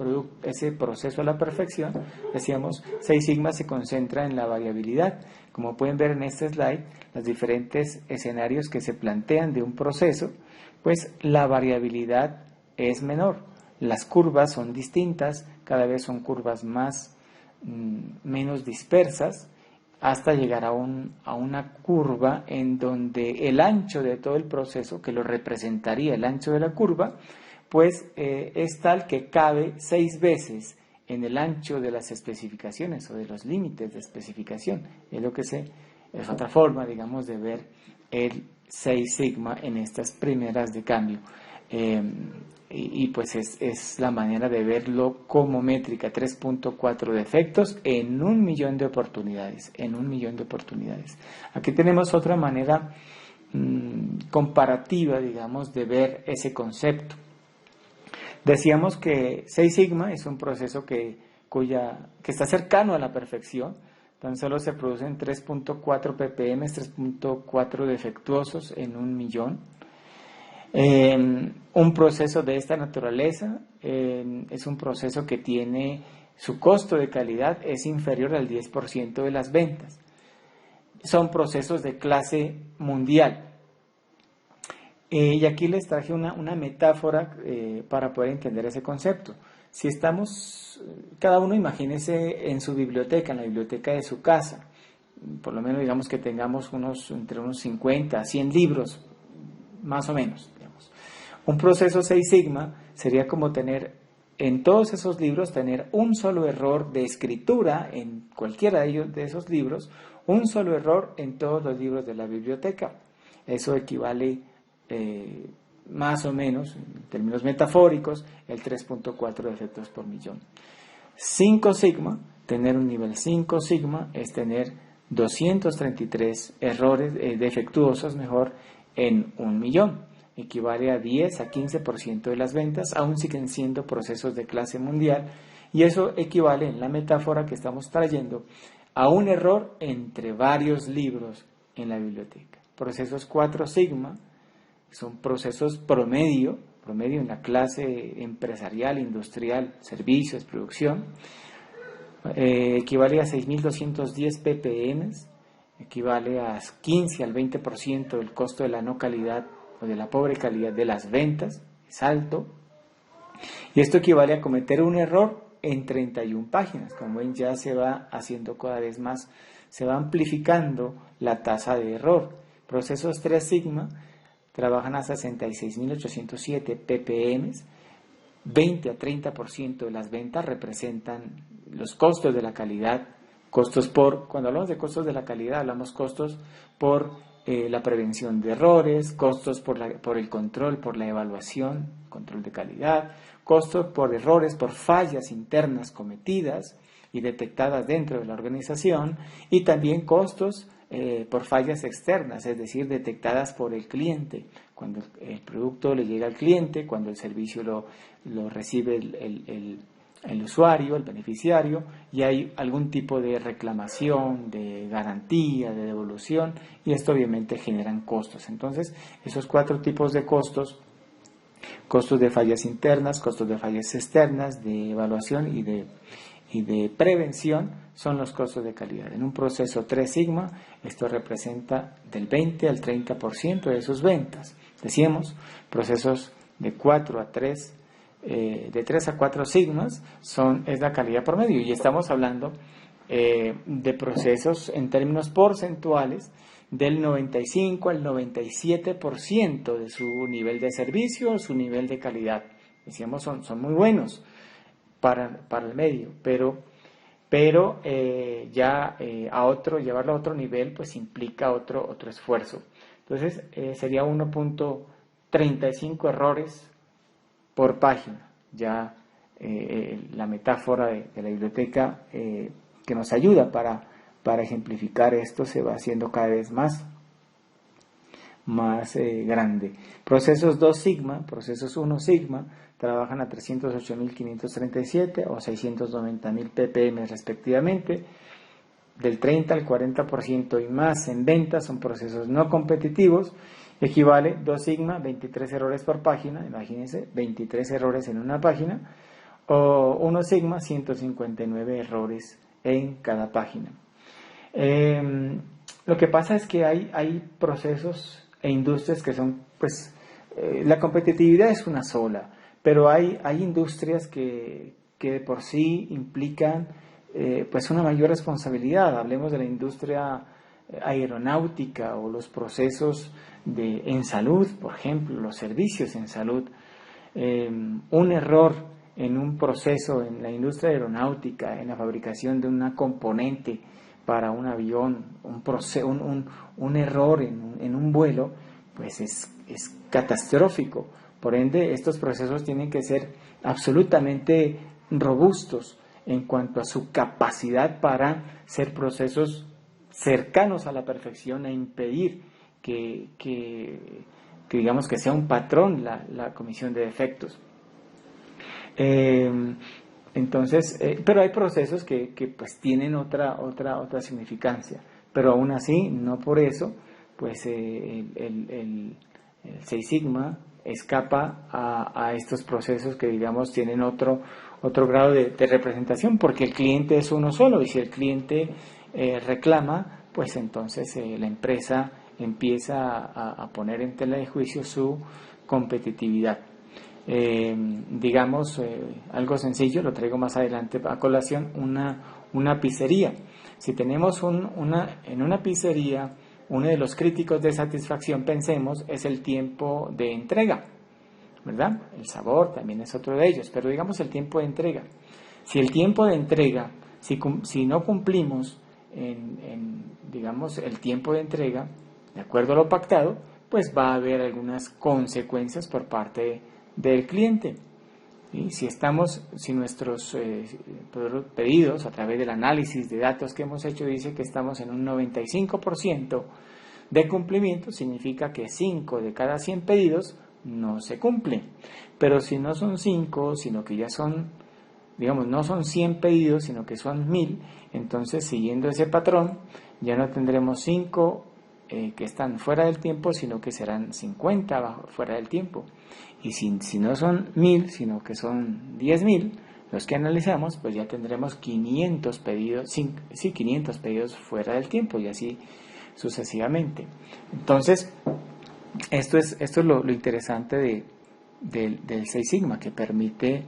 proceso a la perfección. Decíamos, 6 sigma se concentra en la variabilidad. Como pueden ver en este slide, los diferentes escenarios que se plantean de un proceso, pues la variabilidad es menor. Las curvas son distintas, cada vez son curvas menos dispersas, hasta llegar a una curva en donde el ancho de todo el proceso, que lo representaría el ancho de la curva, pues es tal que cabe 6 veces en el ancho de las especificaciones o de los límites de especificación. Es otra forma, digamos, de ver el 6 sigma en estas primeras de cambio. Y pues es la manera de verlo como métrica, 3.4 defectos en 1.000.000 de oportunidades, Aquí tenemos otra manera comparativa, digamos, de ver ese concepto. Decíamos que 6 sigma es un proceso que está cercano a la perfección. Tan solo se producen 3.4 ppm, 3.4 defectuosos en 1.000.000. Un proceso de esta naturaleza es un proceso que tiene su costo de calidad es inferior al 10% de las ventas. Son procesos de clase mundial. Y aquí les traje una metáfora para poder entender ese concepto. Si estamos, cada uno imagínese en su biblioteca, en la biblioteca de su casa, por lo menos digamos que tengamos entre unos 50 a 100 libros, más o menos. Un proceso 6 sigma sería como tener en todos esos libros, tener un solo error de escritura en cualquiera de esos libros, un solo error en todos los libros de la biblioteca. Eso equivale más o menos, en términos metafóricos, el 3.4 defectos por millón. 5 sigma, tener un nivel 5 sigma, es tener 233 errores defectuosos, en 1.000.000. Equivale a 10 a 15% de las ventas, aún siguen siendo procesos de clase mundial, y eso equivale, en la metáfora que estamos trayendo, a un error entre varios libros en la biblioteca. Procesos 4 sigma son procesos promedio en la clase empresarial, industrial, servicios, producción, equivale a 6.210 ppm, equivale a 15 al 20% del costo de la no calidad o de la pobre calidad de las ventas, es alto, y esto equivale a cometer un error en 31 páginas. Como ven, ya se va haciendo cada vez más, se va amplificando la tasa de error. Procesos 3 sigma trabajan a 66.807 ppm, 20 a 30% de las ventas representan los costos de la calidad, cuando hablamos de costos de la calidad, hablamos costos por la prevención de errores, costos por el control, por la evaluación, control de calidad, costos por errores, por fallas internas cometidas y detectadas dentro de la organización, y también costos por fallas externas, es decir, detectadas por el cliente. Cuando el producto le llega al cliente, cuando el servicio lo recibe el usuario, el beneficiario, y hay algún tipo de reclamación, de garantía, de devolución, y esto obviamente generan costos. Entonces, esos 4 tipos de costos: costos de fallas internas, costos de fallas externas, de evaluación y de prevención, son los costos de calidad. En un proceso 3 Sigma, esto representa del 20 al 30% de sus ventas. Decíamos, procesos de 4 a 3, de 3 a 4 sigmas es la calidad promedio, y estamos hablando de procesos en términos porcentuales del 95 al 97% de su nivel de servicio, su nivel de calidad. Decíamos, son muy buenos para el medio, pero llevarlo a otro nivel pues implica otro esfuerzo. Entonces sería 1.35 errores por página. Ya la metáfora de la biblioteca que nos ayuda para ejemplificar esto se va haciendo cada vez más grande. Procesos 2 Sigma, procesos 1 Sigma, trabajan a 308.537 o 690.000 ppm respectivamente. Del 30 al 40% y más en ventas son procesos no competitivos. Equivale 2 Sigma, 23 errores por página, imagínense, 23 errores en una página, o 1 Sigma, 159 errores en cada página. Lo que pasa es que hay procesos e industrias que son, pues, la competitividad es una sola, pero hay industrias que de por sí implican pues una mayor responsabilidad. Hablemos de la industria aeronáutica o los procesos en salud, por ejemplo, los servicios en salud. Un error en un proceso en la industria aeronáutica, en la fabricación de una componente para un avión, un error en un vuelo, pues es catastrófico. Por ende, estos procesos tienen que ser absolutamente robustos en cuanto a su capacidad para ser procesos cercanos a la perfección e impedir que digamos que sea un patrón la comisión de defectos. Entonces, pero hay procesos que pues tienen otra significancia, pero aún así, no por eso, pues el 6 Sigma escapa a estos procesos que, digamos, tienen otro grado de representación, porque el cliente es uno solo, y si el cliente reclama, pues entonces la empresa empieza a poner en tela de juicio su competitividad. Digamos, algo sencillo, lo traigo más adelante a colación, una pizzería. Si tenemos en una pizzería, uno de los críticos de satisfacción, pensemos, es el tiempo de entrega, ¿verdad? El sabor también es otro de ellos, pero digamos el tiempo de entrega. Si el tiempo de entrega, si no cumplimos digamos, el tiempo de entrega, de acuerdo a lo pactado, pues va a haber algunas consecuencias por parte del cliente. ¿Sí? Si nuestros pedidos, a través del análisis de datos que hemos hecho, dice que estamos en un 95% de cumplimiento, significa que 5 de cada 100 pedidos no se cumplen. Pero si no son 5, sino que ya son, digamos, no son 100 pedidos, sino que son 1000, entonces, siguiendo ese patrón, ya no tendremos 5 que están fuera del tiempo, sino que serán 50 fuera del tiempo. Y si no son 1000, sino que son 10.000 los que analizamos, pues ya tendremos 500 pedidos, 500 pedidos fuera del tiempo, y así sucesivamente. Entonces, esto es lo interesante del 6 Sigma, que permite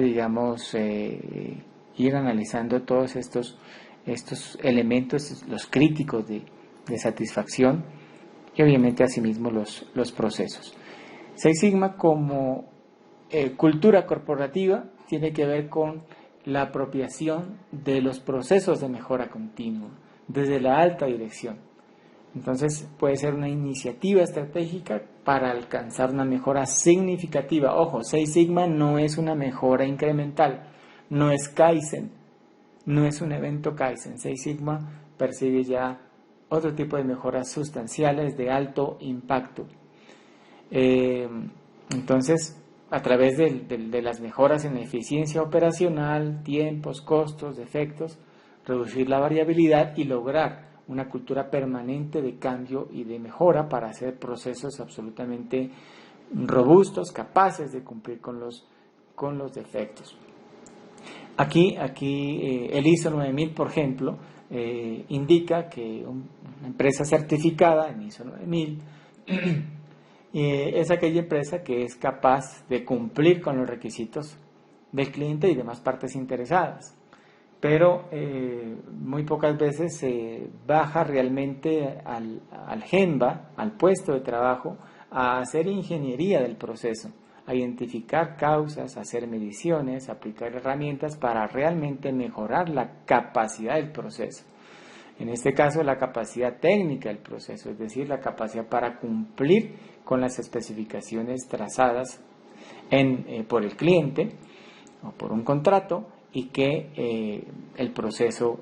digamos, ir analizando todos estos elementos, los críticos de satisfacción, y obviamente asimismo los procesos. 6 Sigma como cultura corporativa tiene que ver con la apropiación de los procesos de mejora continua desde la alta dirección. Entonces puede ser una iniciativa estratégica para alcanzar una mejora significativa. Ojo, 6 Sigma no es una mejora incremental, no es Kaizen, no es un evento Kaizen. 6 Sigma persigue ya otro tipo de mejoras sustanciales de alto impacto. Entonces, a través de las mejoras en eficiencia operacional, tiempos, costos, defectos, reducir la variabilidad y lograr una cultura permanente de cambio y de mejora para hacer procesos absolutamente robustos, capaces de cumplir con los defectos. Aquí el ISO 9000, por ejemplo, indica que una empresa certificada en ISO 9000 es aquella empresa que es capaz de cumplir con los requisitos del cliente y demás partes interesadas. Pero muy pocas veces se baja realmente al Genva, al puesto de trabajo, a hacer ingeniería del proceso, a identificar causas, a hacer mediciones, a aplicar herramientas para realmente mejorar la capacidad del proceso. En este caso, la capacidad técnica del proceso, es decir, la capacidad para cumplir con las especificaciones trazadas por el cliente o por un contrato y que el proceso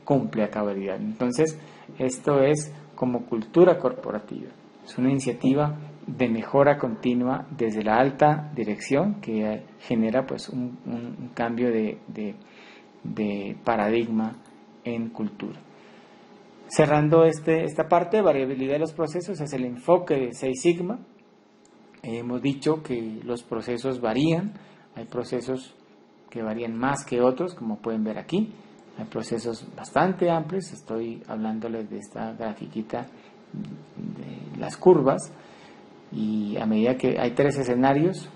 cumple a cabalidad. Entonces, esto es como cultura corporativa. Es una iniciativa de mejora continua desde la alta dirección que genera pues un cambio de paradigma en cultura. Cerrando esta parte, variabilidad de los procesos es el enfoque de Six Sigma. Hemos dicho que los procesos varían, hay procesos que varían más que otros, como pueden ver aquí. Hay procesos bastante amplios, estoy hablándoles de esta grafiquita de las curvas, y a medida que hay 3 escenarios,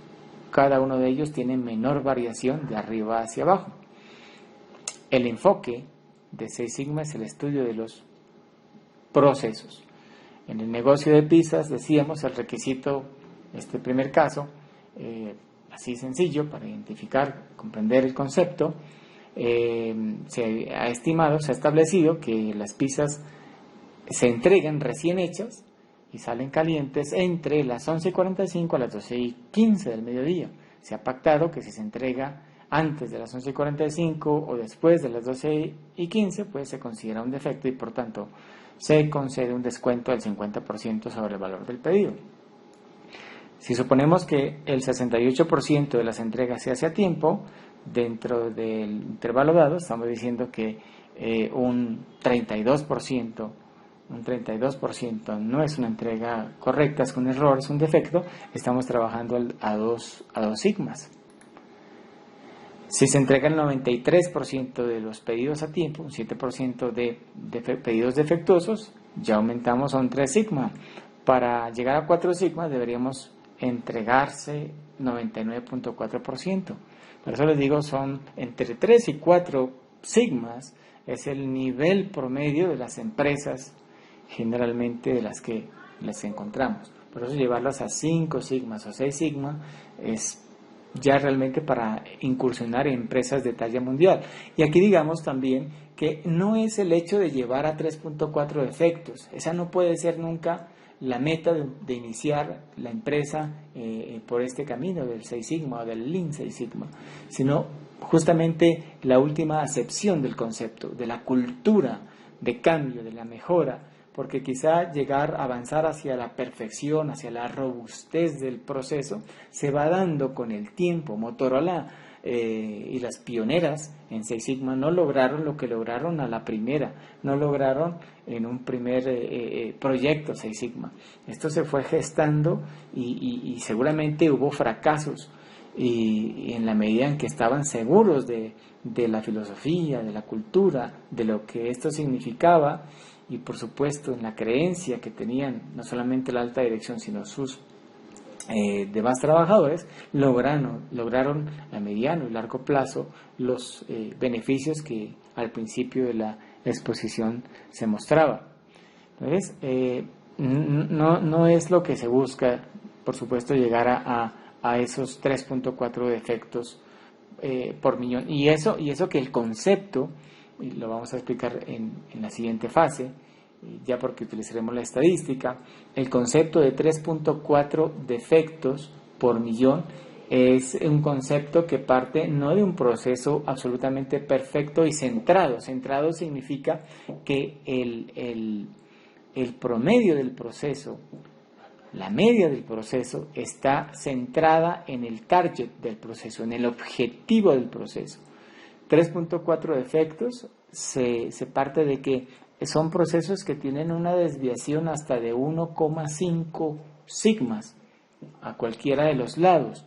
cada uno de ellos tiene menor variación de arriba hacia abajo. El enfoque de Six Sigma es el estudio de los procesos. En el negocio de pizzas, decíamos, el requisito, este primer caso, así sencillo para identificar, comprender el concepto, se ha establecido que las pizzas se entregan recién hechas y salen calientes entre las 11:45 a las 12:15 del mediodía. Se ha pactado que si se entrega antes de las 11:45 o después de las 12:15, pues se considera un defecto y por tanto se concede un descuento del 50% sobre el valor del pedido. Si suponemos que el 68% de las entregas se hace a tiempo, dentro del intervalo dado, estamos diciendo que un 32% no es una entrega correcta, es un error, es un defecto, estamos trabajando a dos sigmas. Si se entrega el 93% de los pedidos a tiempo, un 7% de pedidos defectuosos, ya aumentamos a un 3 sigma. Para llegar a 4 sigma deberíamos entregarse 99.4%. Por eso les digo, son entre 3 y 4 sigmas, es el nivel promedio de las empresas generalmente de las que les encontramos. Por eso llevarlas a 5 sigmas o 6 sigma es ya realmente para incursionar en empresas de talla mundial. Y aquí digamos también que no es el hecho de llevar a 3.4 defectos, esa no puede ser nunca la meta de iniciar la empresa por este camino del 6 sigma o del Lean 6 sigma, sino justamente la última acepción del concepto, de la cultura de cambio, de la mejora, porque quizá avanzar hacia la perfección, hacia la robustez del proceso, se va dando con el tiempo. Motorola y las pioneras en Six Sigma no lograron lo que lograron a la primera, no lograron en un primer proyecto Six Sigma. Esto se fue gestando y seguramente hubo fracasos, y en la medida en que estaban seguros de la filosofía, de la cultura, de lo que esto significaba, y por supuesto en la creencia que tenían no solamente la alta dirección sino sus demás trabajadores, lograron a mediano y largo plazo los beneficios que al principio de la exposición se mostraba. Entonces, no es lo que se busca, por supuesto, llegar a esos 3.4 defectos por millón, y eso que el concepto, y lo vamos a explicar en la siguiente fase, ya porque utilizaremos la estadística, el concepto de 3.4 defectos por millón Es un concepto que parte no de un proceso absolutamente perfecto y centrado. Centrado significa que el promedio del proceso, la media del proceso, está centrada en el target del proceso, en el objetivo del proceso. 3.4 defectos se parte de que son procesos que tienen una desviación hasta de 1,5 sigmas a cualquiera de los lados,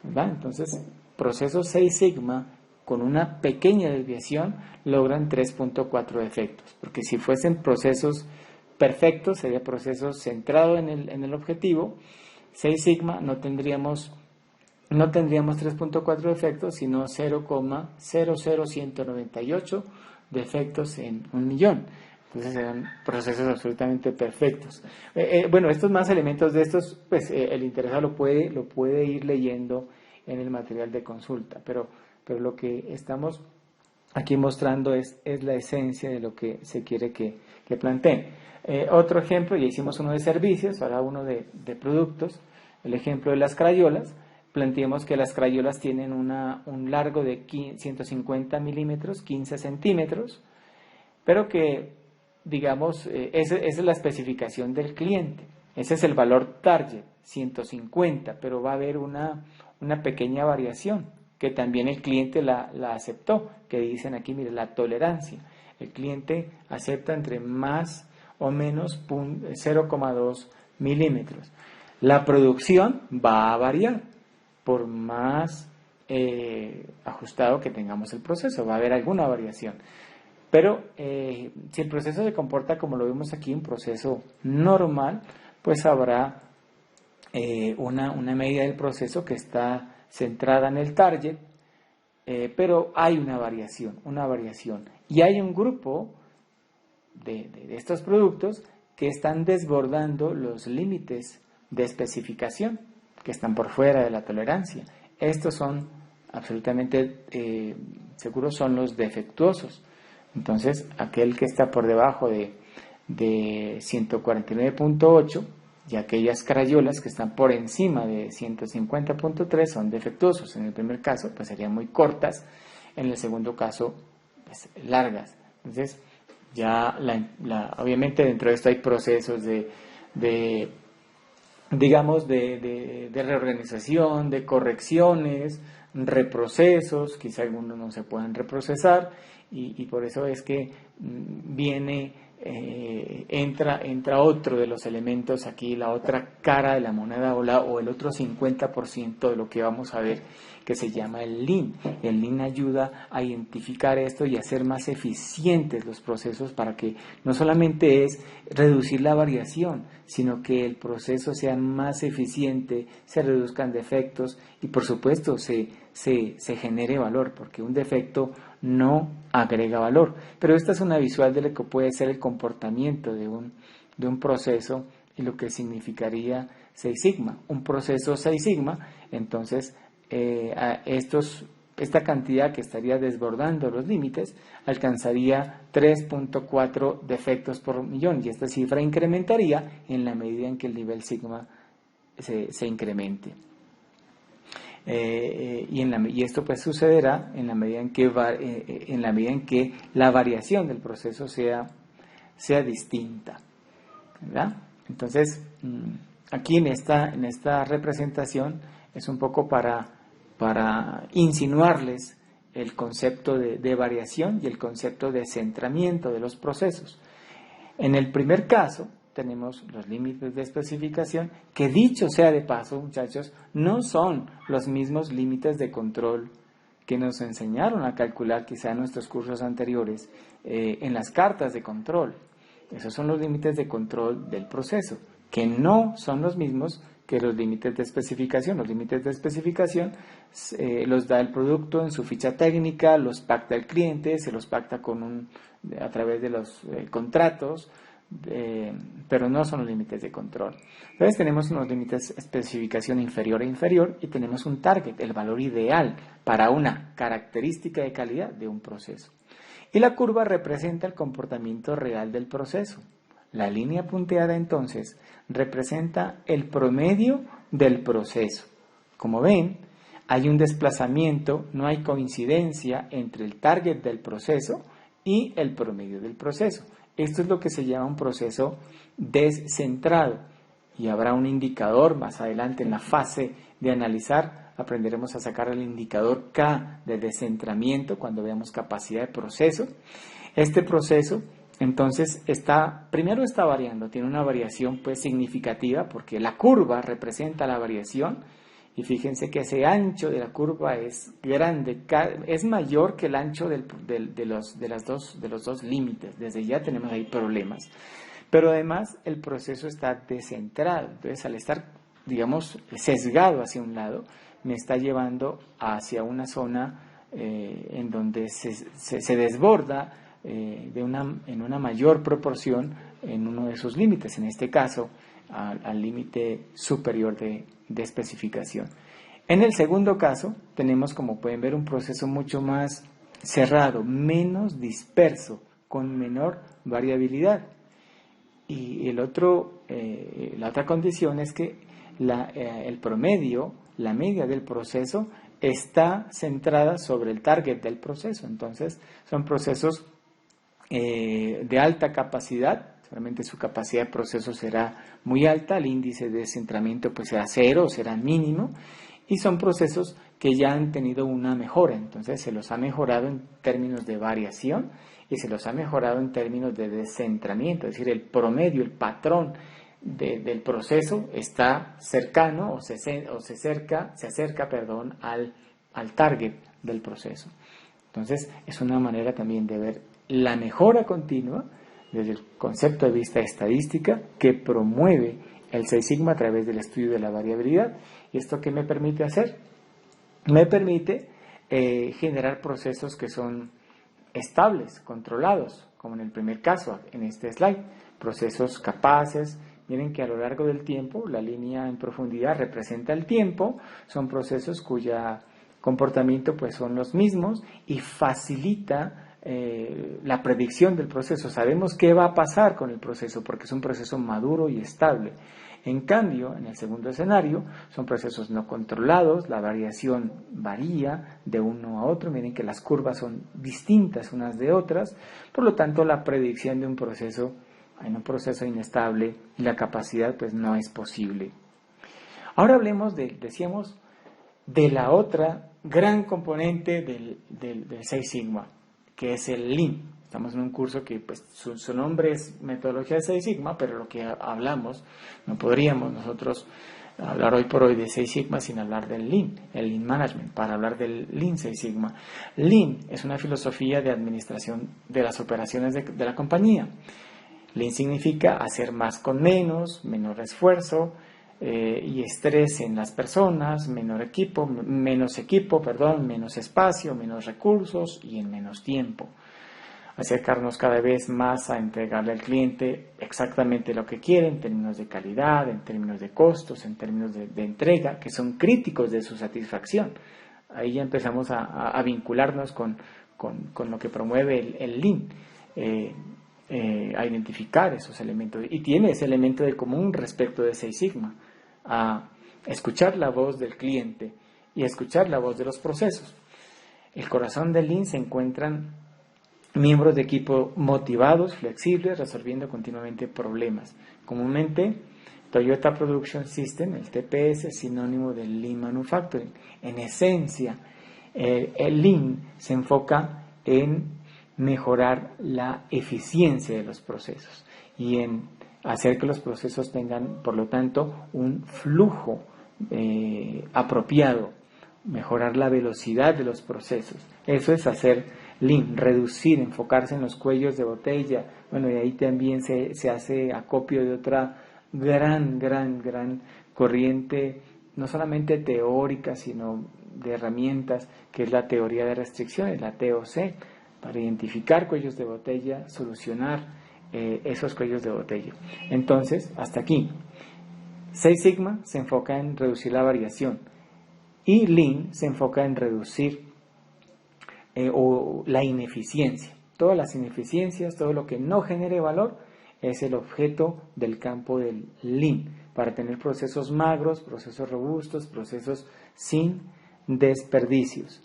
¿verdad? Entonces, procesos 6 sigma con una pequeña desviación logran 3.4 defectos, porque si fuesen procesos perfectos, sería procesos centrados en el objetivo. 6 sigma no tendríamos 3.4 defectos, sino 0,00198 defectos en 1.000.000. Entonces serán procesos absolutamente perfectos. Bueno, estos más elementos de estos, pues el interesado lo puede ir leyendo en el material de consulta, pero lo que estamos aquí mostrando es la esencia de lo que se quiere que planteen. Otro ejemplo, ya hicimos uno de servicios, ahora uno de productos. El ejemplo de las crayolas. Planteemos que las crayolas tienen un largo de 150 milímetros, 15 centímetros, pero que, digamos, esa es la especificación del cliente. Ese es el valor target, 150, pero va a haber una pequeña variación, que también el cliente la aceptó, que dicen aquí, mire, la tolerancia. El cliente acepta entre más o menos 0,2 milímetros. La producción va a variar por más ajustado que tengamos el proceso, va a haber alguna variación. Pero si el proceso se comporta como lo vemos aquí, un proceso normal, pues habrá una medida del proceso que está centrada en el target, pero hay una variación. Y hay un grupo de estos productos que están desbordando los límites de especificación, que están por fuera de la tolerancia. Estos son absolutamente seguros, son los defectuosos. Entonces, aquel que está por debajo de 149.8 y aquellas crayolas que están por encima de 150.3 son defectuosos. En el primer caso, pues serían muy cortas. En el segundo caso, pues, largas. Entonces, ya obviamente dentro de esto hay procesos de reorganización, de correcciones, reprocesos, quizá algunos no se puedan reprocesar, y por eso es que entra otro de los elementos aquí, la otra cara de la moneda o el otro 50% de lo que vamos a ver, que se llama el Lean. El Lean ayuda a identificar esto y a hacer más eficientes los procesos para que no solamente es reducir la variación, sino que el proceso sea más eficiente, se reduzcan defectos y por supuesto se genere valor, porque un defecto no agrega valor. Pero esta es una visual de lo que puede ser el comportamiento de un proceso y lo que significaría 6 sigma. Un proceso 6 sigma, entonces esta cantidad que estaría desbordando los límites alcanzaría 3.4 defectos por millón, y esta cifra incrementaría en la medida en que el nivel sigma se incremente. Y esto pues sucederá en la medida en que la variación del proceso sea distinta, ¿verdad? Entonces aquí en esta representación es un poco para insinuarles el concepto de variación y el concepto de centramiento de los procesos. En el primer caso tenemos los límites de especificación, que dicho sea de paso, muchachos, no son los mismos límites de control que nos enseñaron a calcular quizá en nuestros cursos anteriores en las cartas de control. Esos son los límites de control del proceso, que no son los mismos que los límites de especificación. Los límites de especificación los da el producto en su ficha técnica, los pacta el cliente, se los pacta a través de los contratos, pero no son los límites de control. Entonces tenemos unos límites de especificación inferior e inferior y tenemos un target, el valor ideal para una característica de calidad de un proceso. Y la curva representa el comportamiento real del proceso. La línea punteada entonces representa el promedio del proceso. Como ven, hay un desplazamiento, no hay coincidencia entre el target del proceso y el promedio del proceso. Esto es lo que se llama un proceso descentrado y habrá un indicador más adelante en la fase de analizar. Aprenderemos a sacar el indicador K de descentramiento cuando veamos capacidad de proceso. Este proceso entonces primero está variando, tiene una variación pues significativa porque la curva representa la variación. Y fíjense que ese ancho de la curva es grande, es mayor que el ancho de los dos límites. Desde ya tenemos ahí problemas. Pero además el proceso está descentrado. Entonces al estar, digamos, sesgado hacia un lado, me está llevando hacia una zona en donde se desborda en una mayor proporción en uno de sus límites. En este caso, al límite superior de especificación. En el segundo caso, tenemos, como pueden ver, un proceso mucho más cerrado, menos disperso, con menor variabilidad. Y la otra condición es que el promedio, la media del proceso, está centrada sobre el target del proceso. Entonces, son procesos de alta capacidad. Realmente su capacidad de proceso será muy alta, el índice de descentramiento pues será cero, será mínimo, y son procesos que ya han tenido una mejora. Entonces se los ha mejorado en términos de variación y se los ha mejorado en términos de descentramiento, es decir, el promedio, el patrón del proceso está cercano o se acerca al target del proceso. Entonces es una manera también de ver la mejora continua desde el concepto de vista estadística que promueve el Six Sigma a través del estudio de la variabilidad. ¿Y esto qué me permite hacer? Me permite generar procesos que son estables, controlados, como en el primer caso, en este slide, procesos capaces. Miren que a lo largo del tiempo, la línea en profundidad representa el tiempo, son procesos cuya comportamiento pues son los mismos y facilita la predicción del proceso. Sabemos qué va a pasar con el proceso porque es un proceso maduro y estable. En cambio, en el segundo escenario, son procesos no controlados, la variación varía de uno a otro, miren que las curvas son distintas unas de otras, por lo tanto la predicción de un proceso en un proceso inestable y la capacidad pues no es posible. Ahora hablemos decíamos, de la otra gran componente del Six Sigma, que es el Lean. Estamos en un curso que pues, su nombre es Metodología de Six Sigma, pero lo que hablamos, no podríamos nosotros hablar hoy por hoy de Six Sigma sin hablar del Lean, el Lean Management, para hablar del Lean Six Sigma. Lean es una filosofía de administración de las operaciones de la compañía. Lean significa hacer más con menos, menor esfuerzo y estrés en las personas, menos equipo, menos espacio, menos recursos y en menos tiempo. Acercarnos cada vez más a entregarle al cliente exactamente lo que quiere en términos de calidad, en términos de costos, en términos de entrega, que son críticos de su satisfacción. Ahí ya empezamos a vincularnos con lo que promueve el Lean, a identificar esos elementos. Y tiene ese elemento de común respecto de Six Sigma, a escuchar la voz del cliente y a escuchar la voz de los procesos. El corazón del Lean se encuentran miembros de equipo motivados, flexibles, resolviendo continuamente problemas. Comúnmente, Toyota Production System, el TPS, es sinónimo del Lean Manufacturing. En esencia, el Lean se enfoca en mejorar la eficiencia de los procesos y en hacer que los procesos tengan, por lo tanto, un flujo apropiado, mejorar la velocidad de los procesos. Eso es hacer Lean, reducir, enfocarse en los cuellos de botella. Bueno, y ahí también se hace acopio de otra gran corriente, no solamente teórica, sino de herramientas, que es la teoría de restricciones, la TOC, para identificar cuellos de botella, solucionar esos cuellos de botella. Entonces, hasta aquí. Six Sigma se enfoca en reducir la variación y Lean se enfoca en reducir la ineficiencia. Todas las ineficiencias, todo lo que no genere valor, es el objeto del campo del Lean, para tener procesos magros, procesos robustos, procesos sin desperdicios.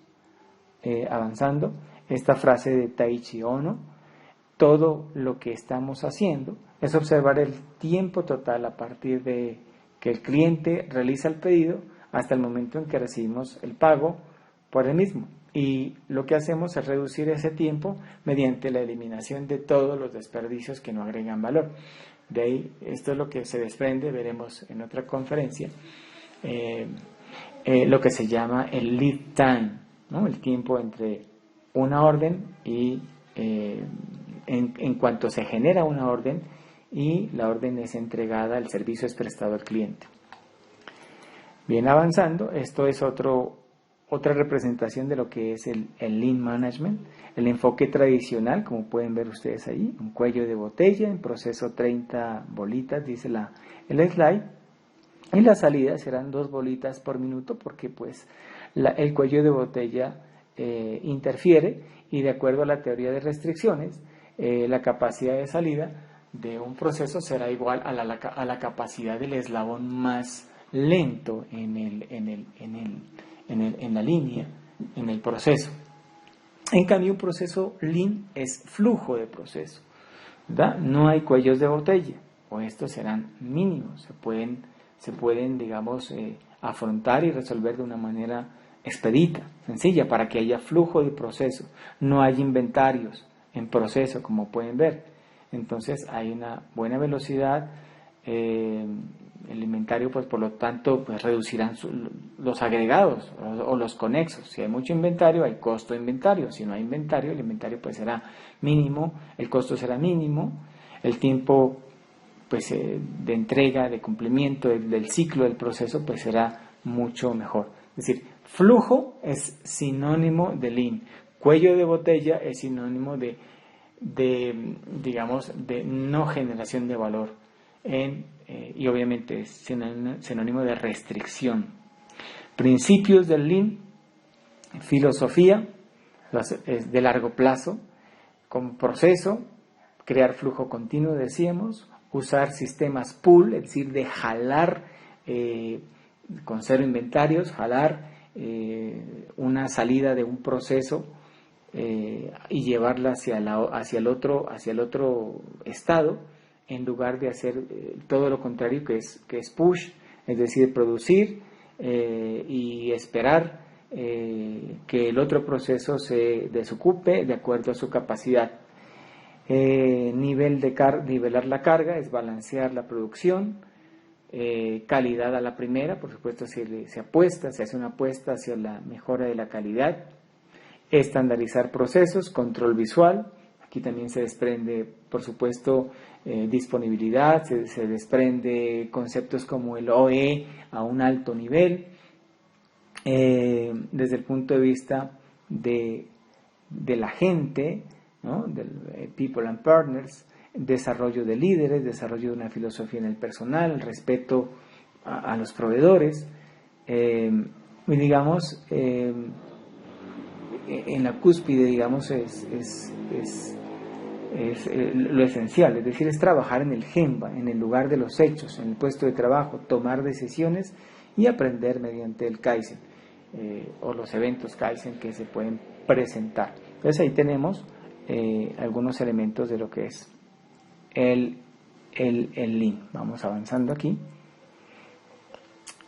Avanzando, esta frase de Taiichi Ohno: todo lo que estamos haciendo es observar el tiempo total a partir de que el cliente realiza el pedido hasta el momento en que recibimos el pago por el mismo. Y lo que hacemos es reducir ese tiempo mediante la eliminación de todos los desperdicios que no agregan valor. De ahí, esto es lo que se desprende, veremos en otra conferencia, lo que se llama el lead time, ¿no? El tiempo entre una orden y en cuanto se genera una orden y la orden es entregada, el servicio es prestado al cliente. Bien, avanzando, esto es otra representación de lo que es el Lean Management, el enfoque tradicional, como pueden ver ustedes ahí, un cuello de botella, en proceso 30 bolitas, dice el slide, y las salidas serán 2 bolitas por minuto, porque pues el cuello de botella interfiere, y de acuerdo a la teoría de restricciones, la capacidad de salida de un proceso será igual a la capacidad del eslabón más lento en la línea, en el proceso. En cambio, un proceso Lean es flujo de proceso, ¿verdad? No hay cuellos de botella, o estos serán mínimos, se pueden digamos, afrontar y resolver de una manera expedita, sencilla, para que haya flujo de proceso. No hay inventarios en proceso, como pueden ver. Entonces hay una buena velocidad. El inventario, pues por lo tanto, pues reducirán los agregados o los conexos. Si hay mucho inventario, hay costo de inventario. Si no hay inventario, el inventario pues será mínimo, el costo será mínimo, el tiempo pues de entrega, de cumplimiento del ciclo del proceso pues será mucho mejor. Es decir, flujo es sinónimo de Lean, cuello de botella es sinónimo de digamos, de no generación de valor y obviamente es sinónimo de restricción. Principios del Lean: filosofía es de largo plazo, como proceso, crear flujo continuo, decíamos, usar sistemas pull, es decir, de jalar con cero inventarios, jalar una salida de un proceso y llevarla hacia el otro estado, en lugar de hacer todo lo contrario, que es push, es decir, producir y esperar que el otro proceso se desocupe de acuerdo a su capacidad. Nivelar la carga es balancear la producción. Calidad a la primera, por supuesto, se hace una apuesta hacia la mejora de la calidad. Estandarizar procesos, control visual. Aquí también se desprende, por supuesto, disponibilidad, se desprende conceptos como el OE a un alto nivel. Desde el punto de vista de la gente, ¿no? Del People and Partners, desarrollo de líderes, desarrollo de una filosofía en el personal, respeto a los proveedores, y digamos, en la cúspide, digamos, es lo esencial, es decir, es trabajar en el Gemba, en el lugar de los hechos, en el puesto de trabajo, tomar decisiones y aprender mediante el Kaizen o los eventos Kaizen que se pueden presentar. Entonces ahí tenemos algunos elementos de lo que es el Lean. Vamos avanzando aquí.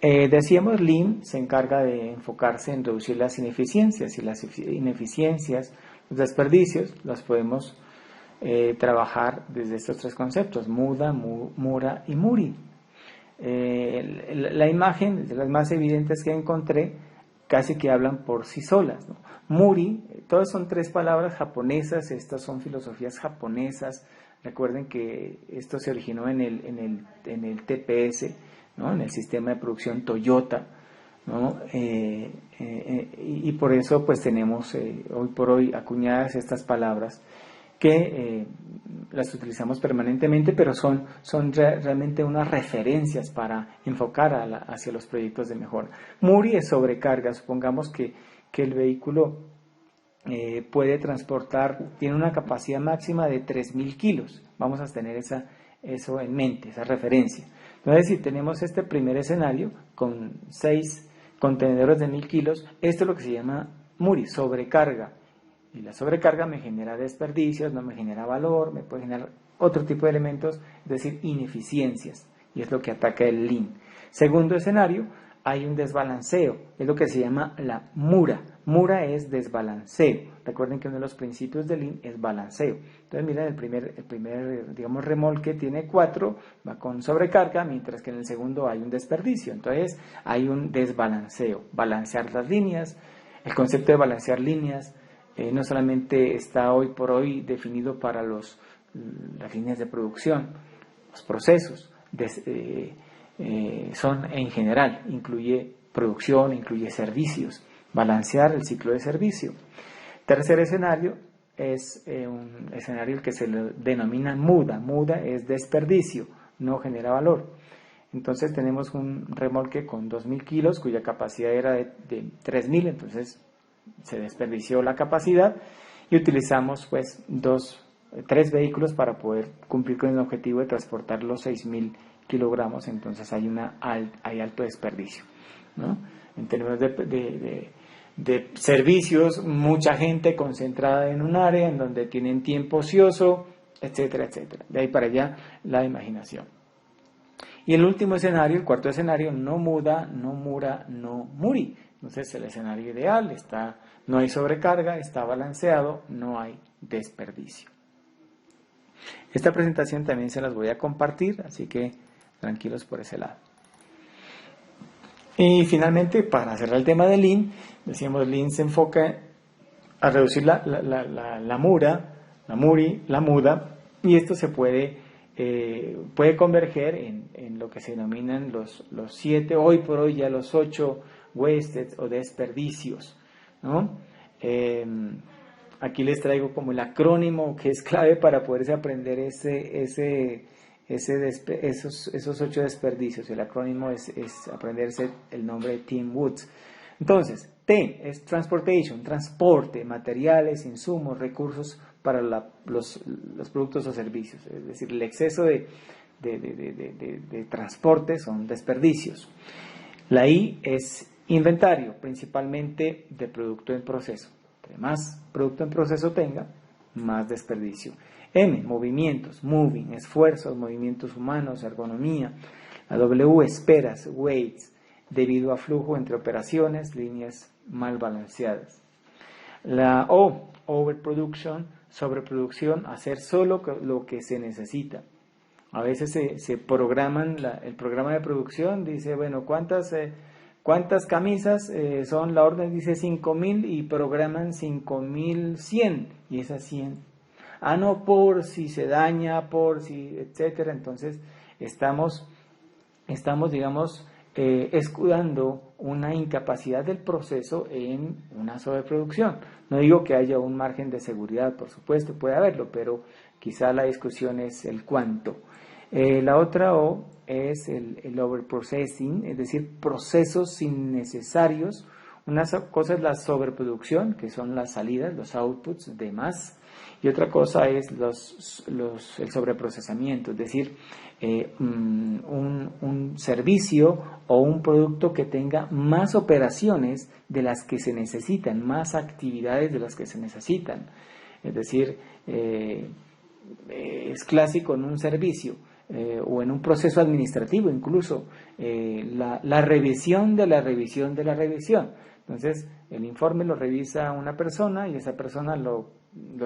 Decíamos, Lean se encarga de enfocarse en reducir las ineficiencias, y las ineficiencias, los desperdicios, los podemos trabajar desde estos 3 conceptos: Muda, Mura y Muri. La imagen, de las más evidentes que encontré, casi que hablan por sí solas, ¿no? Muri, todas son 3 palabras japonesas, estas son filosofías japonesas. Recuerden que esto se originó en el TPS, ¿no? En el sistema de producción Toyota, ¿no? Y por eso pues tenemos hoy por hoy acuñadas estas palabras que las utilizamos permanentemente, pero son realmente unas referencias para enfocar hacia los proyectos de mejora. Muri es sobrecarga. Supongamos que el vehículo puede transportar, tiene una capacidad máxima de 3.000 kilos. Vamos a tener eso en mente, esa referencia. Entonces, si tenemos este primer escenario con contenedores de 1000 kilos, esto es lo que se llama Muri, sobrecarga. Y la sobrecarga me genera desperdicios, no me genera valor, me puede generar otro tipo de elementos, es decir, ineficiencias. Y es lo que ataca el Lean. Segundo escenario, hay un desbalanceo, es lo que se llama la Mura. Mura es desbalanceo. Recuerden que uno de los principios del Lean es balanceo. Entonces, miren, el primer digamos, remolque tiene 4, va con sobrecarga, mientras que en el segundo hay un desperdicio. Entonces, hay un desbalanceo. Balancear las líneas. El concepto de balancear líneas no solamente está hoy por hoy definido para las líneas de producción, los procesos, son en general, incluye producción, incluye servicios, balancear el ciclo de servicio. Tercer escenario es un escenario que se le denomina muda. Muda es desperdicio, no genera valor. Entonces tenemos un remolque con 2000 kilos cuya capacidad era de 3000, entonces se desperdició la capacidad y utilizamos pues 3 vehículos para poder cumplir con el objetivo de transportar los 6000 kilogramos, entonces hay alto desperdicio, ¿no? En términos de servicios, mucha gente concentrada en un área en donde tienen tiempo ocioso, etcétera, etcétera. De ahí para allá la imaginación. Y el último escenario, el cuarto escenario, no muda, no mura, no muri. Entonces el escenario ideal no hay sobrecarga, está balanceado, no hay desperdicio. Esta presentación también se las voy a compartir, así que tranquilos por ese lado. Y finalmente, para cerrar el tema de Lean, decíamos Lean se enfoca a reducir la mura, la muri, la muda, y esto se puede converger en lo que se denominan los 7, hoy por hoy ya los 8 wasted o desperdicios, ¿no? Aquí les traigo como el acrónimo que es clave para poderse aprender esos 8 desperdicios. El acrónimo es aprenderse el nombre de Tim Woods. Entonces, T es transportation, transporte, materiales, insumos, recursos para los productos o servicios. Es decir, el exceso de transporte son desperdicios. La I es inventario, principalmente de producto en proceso. Entre más producto en proceso tenga, más desperdicio. M, movimientos, moving, esfuerzos, movimientos humanos, ergonomía. La W, esperas, waits, debido a flujo entre operaciones, líneas mal balanceadas. La O, overproduction, sobreproducción, hacer solo lo que se necesita. A veces se programan, el programa de producción dice, bueno, ¿cuántas camisas son? La orden dice 5000 y programan 5100 y esas 100. No, por si se daña, por si, etcétera. Entonces, estamos digamos, escudando una incapacidad del proceso en una sobreproducción. No digo que haya un margen de seguridad, por supuesto, puede haberlo, pero quizá la discusión es el cuánto. La otra O es el overprocessing, es decir, procesos innecesarios. Una cosa es la sobreproducción, que son las salidas, los outputs de más, y otra cosa es el sobreprocesamiento, es decir, un servicio o un producto que tenga más operaciones de las que se necesitan, más actividades de las que se necesitan. Es decir, es clásico en un servicio o en un proceso administrativo incluso, la revisión de la revisión de la revisión. Entonces, el informe lo revisa una persona y esa persona lo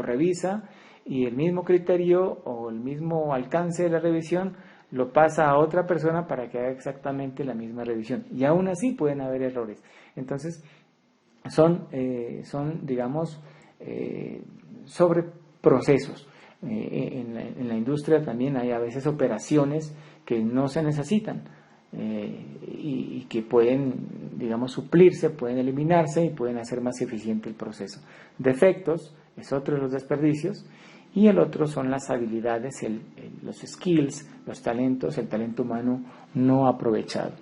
revisa y el mismo criterio o el mismo alcance de la revisión lo pasa a otra persona para que haga exactamente la misma revisión. Y aún así pueden haber errores. Entonces, son digamos, sobre procesos. En la industria también hay a veces operaciones que no se necesitan y que pueden, digamos, suplirse, pueden eliminarse y pueden hacer más eficiente el proceso. Defectos es otro de los desperdicios y el otro son las habilidades, los skills, los talentos, el talento humano no aprovechado.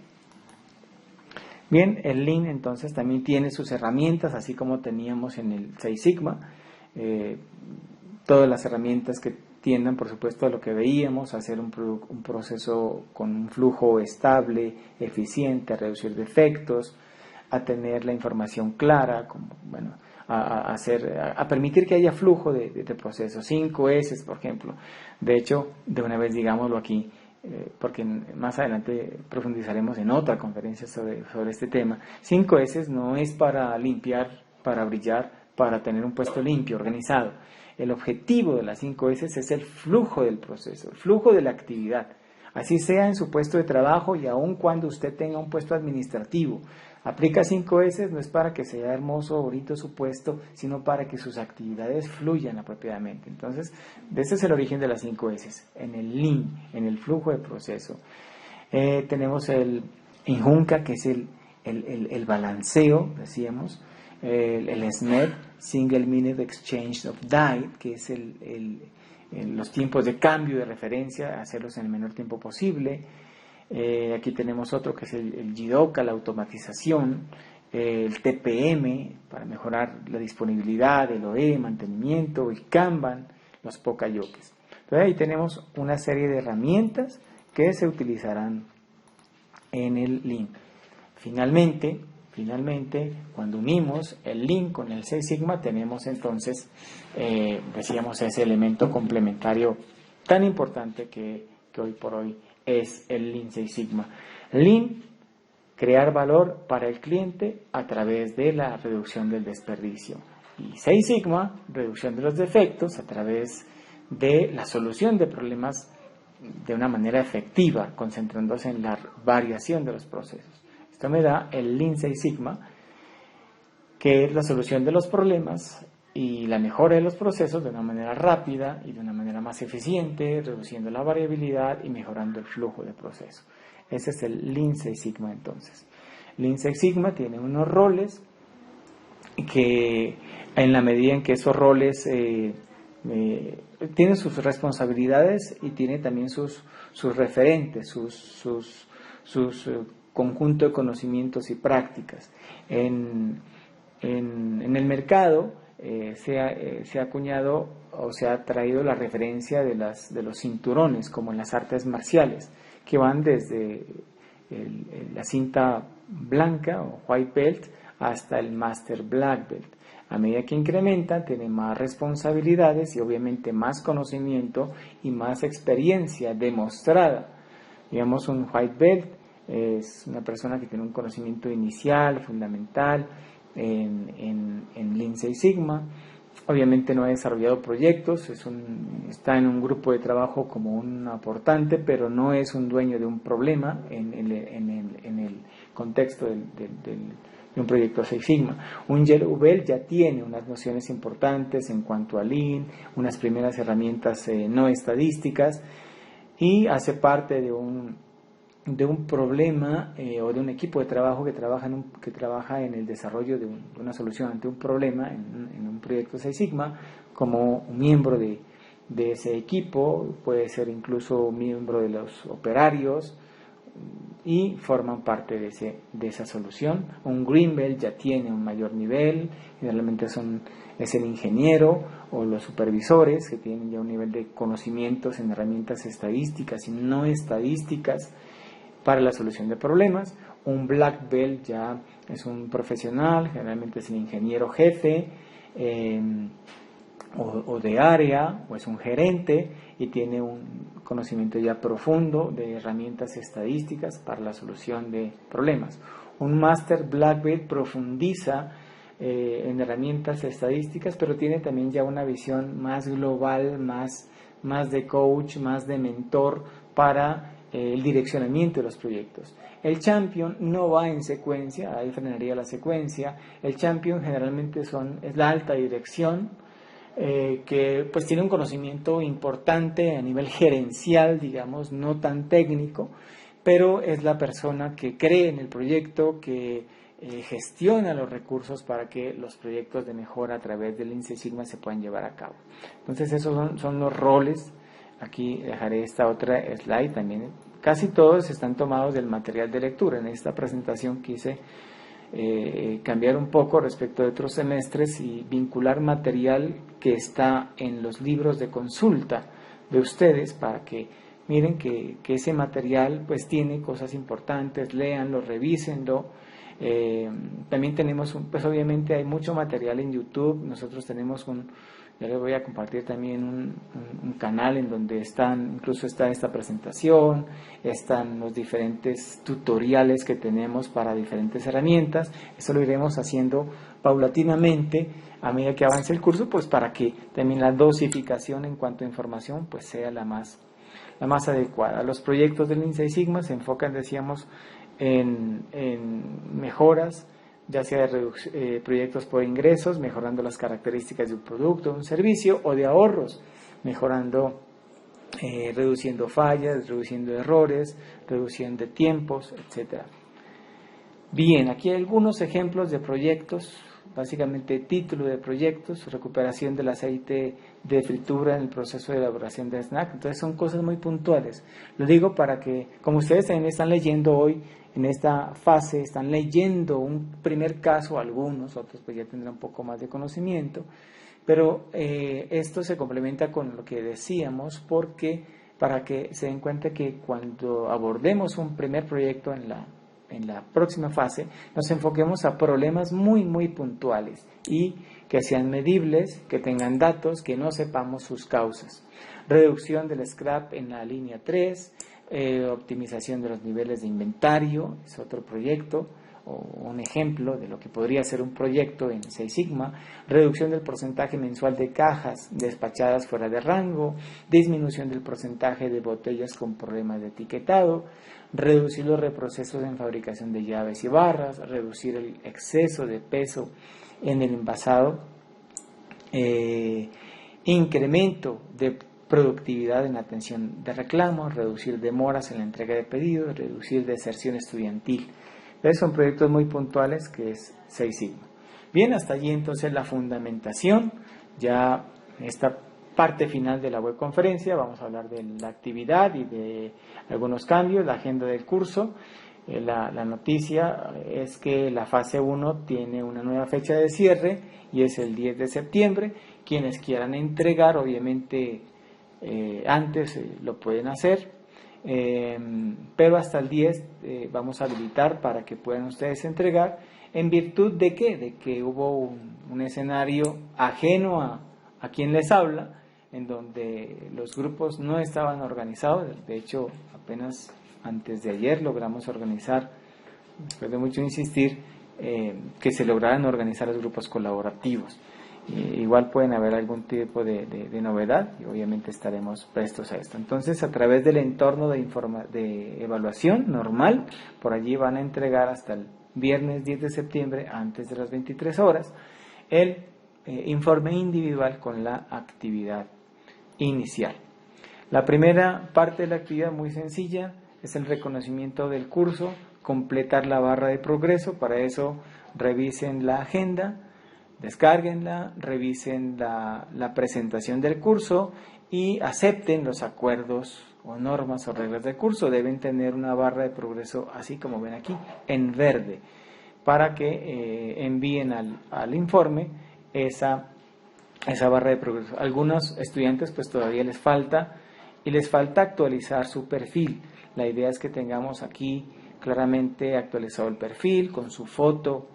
Bien, el Lean entonces también tiene sus herramientas, así como teníamos en el Six Sigma, todas las herramientas que tiendan, por supuesto, a lo que veíamos, a hacer un proceso con un flujo estable, eficiente, a reducir defectos, a tener la información clara, como, bueno, a permitir que haya flujo de procesos. 5 S, por ejemplo. De hecho, de una vez digámoslo aquí, porque más adelante profundizaremos en otra conferencia sobre este tema. 5 S no es para limpiar, para brillar, para tener un puesto limpio, organizado. El objetivo de las 5 S es el flujo del proceso, el flujo de la actividad. Así sea en su puesto de trabajo y aun cuando usted tenga un puesto administrativo. Aplica 5 S no es para que sea hermoso o bonito su puesto, sino para que sus actividades fluyan apropiadamente. Entonces, ese es el origen de las 5 S, en el Lean, en el flujo de proceso. Tenemos el INJUNCA, que es el balanceo, decíamos, el SMED, Single Minute Exchange of Data, que es los tiempos de cambio de referencia, hacerlos en el menor tiempo posible. Aquí tenemos otro que es el JIDOKA, la automatización, el TPM para mejorar la disponibilidad, el OE, mantenimiento, el Kanban, los Pokayokes. Entonces ahí tenemos una serie de herramientas que se utilizarán en el Lean. Finalmente, cuando unimos el Lean con el Six Sigma, tenemos entonces, decíamos, ese elemento complementario tan importante que hoy por hoy es el Lean Six Sigma. Lean, crear valor para el cliente a través de la reducción del desperdicio. Y Six Sigma, reducción de los defectos a través de la solución de problemas de una manera efectiva, concentrándose en la variación de los procesos. Esto me da el Lean Six Sigma, que es la solución de los problemas y la mejora de los procesos de una manera rápida y de una manera más eficiente, reduciendo la variabilidad y mejorando el flujo de proceso. Ese es el Lean Six Sigma entonces. Lean Six Sigma tiene unos roles que, en la medida en que esos roles tienen sus responsabilidades y tiene también sus referentes, sus conjunto de conocimientos y prácticas. En el mercado se ha acuñado o se ha traído la referencia de los cinturones, como en las artes marciales, que van desde la cinta blanca o white belt hasta el master black belt. A medida que incrementan, tienen más responsabilidades y obviamente más conocimiento y más experiencia demostrada. Digamos, un white belt es una persona que tiene un conocimiento inicial, fundamental, en Lean Six Sigma. Obviamente no ha desarrollado proyectos, está en un grupo de trabajo como un aportante, pero no es un dueño de un problema en el contexto de un proyecto Six Sigma. Un Yellow Belt ya tiene unas nociones importantes en cuanto a Lean, unas primeras herramientas no estadísticas, y hace parte de un problema o de un equipo de trabajo que trabaja en el desarrollo de una solución ante un problema en un proyecto Six Sigma, como un miembro de ese equipo, puede ser incluso miembro de los operarios, y forman parte de esa solución. Un Green Belt ya tiene un mayor nivel, generalmente es el ingeniero o los supervisores que tienen ya un nivel de conocimientos en herramientas estadísticas y no estadísticas para la solución de problemas. Un Black Belt ya es un profesional, generalmente es el ingeniero jefe o de área, o es un gerente y tiene un conocimiento ya profundo de herramientas estadísticas para la solución de problemas. Un Master Black Belt profundiza en herramientas estadísticas, pero tiene también ya una visión más global, más de coach, más de mentor para el direccionamiento de los proyectos. El Champion no va en secuencia, ahí frenaría la secuencia. El Champion generalmente es la alta dirección, que pues tiene un conocimiento importante a nivel gerencial, digamos, no tan técnico, pero es la persona que cree en el proyecto, que gestiona los recursos para que los proyectos de mejora a través del Lean Six Sigma se puedan llevar a cabo. Entonces esos son los roles. Aquí dejaré esta otra slide también. Casi todos están tomados del material de lectura. En esta presentación quise cambiar un poco respecto de otros semestres y vincular material que está en los libros de consulta de ustedes para que miren que ese material pues tiene cosas importantes, léanlo, revísenlo, También tenemos, pues obviamente hay mucho material en YouTube. Nosotros tenemos ya les voy a compartir también un canal en donde incluso está esta presentación, están los diferentes tutoriales que tenemos para diferentes herramientas. Eso lo iremos haciendo paulatinamente a medida que avance el curso, pues para que también la dosificación en cuanto a información pues sea la más adecuada. Los proyectos del Lean Six Sigma se enfocan, decíamos, en mejoras, ya sea de proyectos por ingresos, mejorando las características de un producto, de un servicio, o de ahorros, mejorando, reduciendo fallas, reduciendo errores, reduciendo tiempos, etcétera. Bien, aquí hay algunos ejemplos de proyectos, básicamente título de proyectos: recuperación del aceite de fritura en el proceso de elaboración de snack. Entonces son cosas muy puntuales. Lo digo para que, como ustedes también están leyendo hoy, en esta fase, están leyendo un primer caso, algunos, otros pues ya tendrán un poco más de conocimiento, pero esto se complementa con lo que decíamos, porque para que se den cuenta que cuando abordemos un primer proyecto en la próxima fase, nos enfoquemos a problemas muy puntuales y que sean medibles, que tengan datos, que no sepamos sus causas. Reducción del scrap en la línea 3, optimización de los niveles de inventario, es otro proyecto o un ejemplo de lo que podría ser un proyecto en Six Sigma. Reducción del porcentaje mensual de cajas despachadas fuera de rango, disminución del porcentaje de botellas con problemas de etiquetado, reducir los reprocesos en fabricación de llaves y barras, reducir el exceso de peso en el envasado, incremento de productividad en la atención de reclamos, reducir demoras en la entrega de pedidos, reducir deserción estudiantil. Entonces son proyectos muy puntuales que es Six Sigma. Bien, hasta allí entonces la fundamentación. Ya en esta parte final de la webconferencia vamos a hablar de la actividad y de algunos cambios, la agenda del curso. La noticia es que la fase 1 tiene una nueva fecha de cierre y es el 10 de septiembre. Quienes quieran entregar, obviamente antes lo pueden hacer, pero hasta el 10 vamos a habilitar para que puedan ustedes entregar. ¿En virtud de qué? De que hubo un escenario ajeno a quien les habla, en donde los grupos no estaban organizados. De hecho, apenas antes de ayer logramos organizar, después de mucho insistir, que se lograran organizar los grupos colaborativos. Igual pueden haber algún tipo de novedad y obviamente estaremos prestos a esto. Entonces, a través del entorno de evaluación normal, por allí van a entregar hasta el viernes 10 de septiembre, antes de las 23 horas, el informe individual con la actividad inicial. La primera parte de la actividad, muy sencilla, es el reconocimiento del curso, completar la barra de progreso. Para eso revisen la agenda, descárguenla, revisen la presentación del curso y acepten los acuerdos o normas o reglas del curso. Deben tener una barra de progreso, así como ven aquí, en verde, para que envíen al informe esa barra de progreso. Algunos estudiantes pues todavía les falta actualizar su perfil. La idea es que tengamos aquí claramente actualizado el perfil con su foto,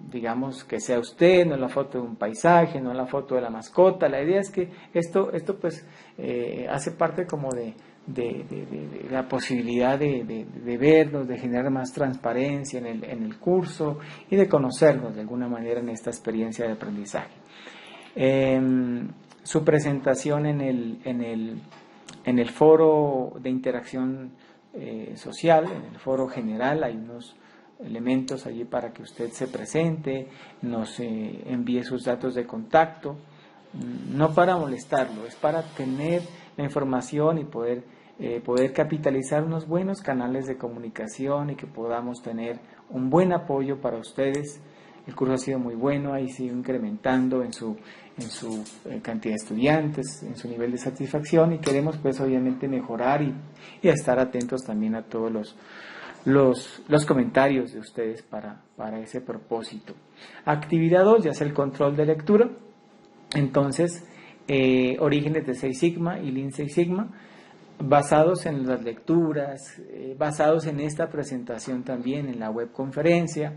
digamos que sea usted, no la foto de un paisaje, no la foto de la mascota. La idea es que esto pues hace parte como de la posibilidad de vernos, de generar más transparencia en el curso y de conocernos de alguna manera en esta experiencia de aprendizaje. Su presentación en el foro de interacción social, en el foro general, hay unos elementos allí para que usted se presente, nos envíe sus datos de contacto, no para molestarlo, es para tener la información y poder capitalizar unos buenos canales de comunicación y que podamos tener un buen apoyo para ustedes. El curso ha sido muy bueno, ha ido incrementando en su cantidad de estudiantes, en su nivel de satisfacción, y queremos pues obviamente mejorar y estar atentos también a todos los comentarios de ustedes para ese propósito. Actividad 2 ya es el control de lectura. Entonces, orígenes de Six Sigma y Lean Six Sigma. basados en las lecturas, basados en esta presentación también, en la webconferencia.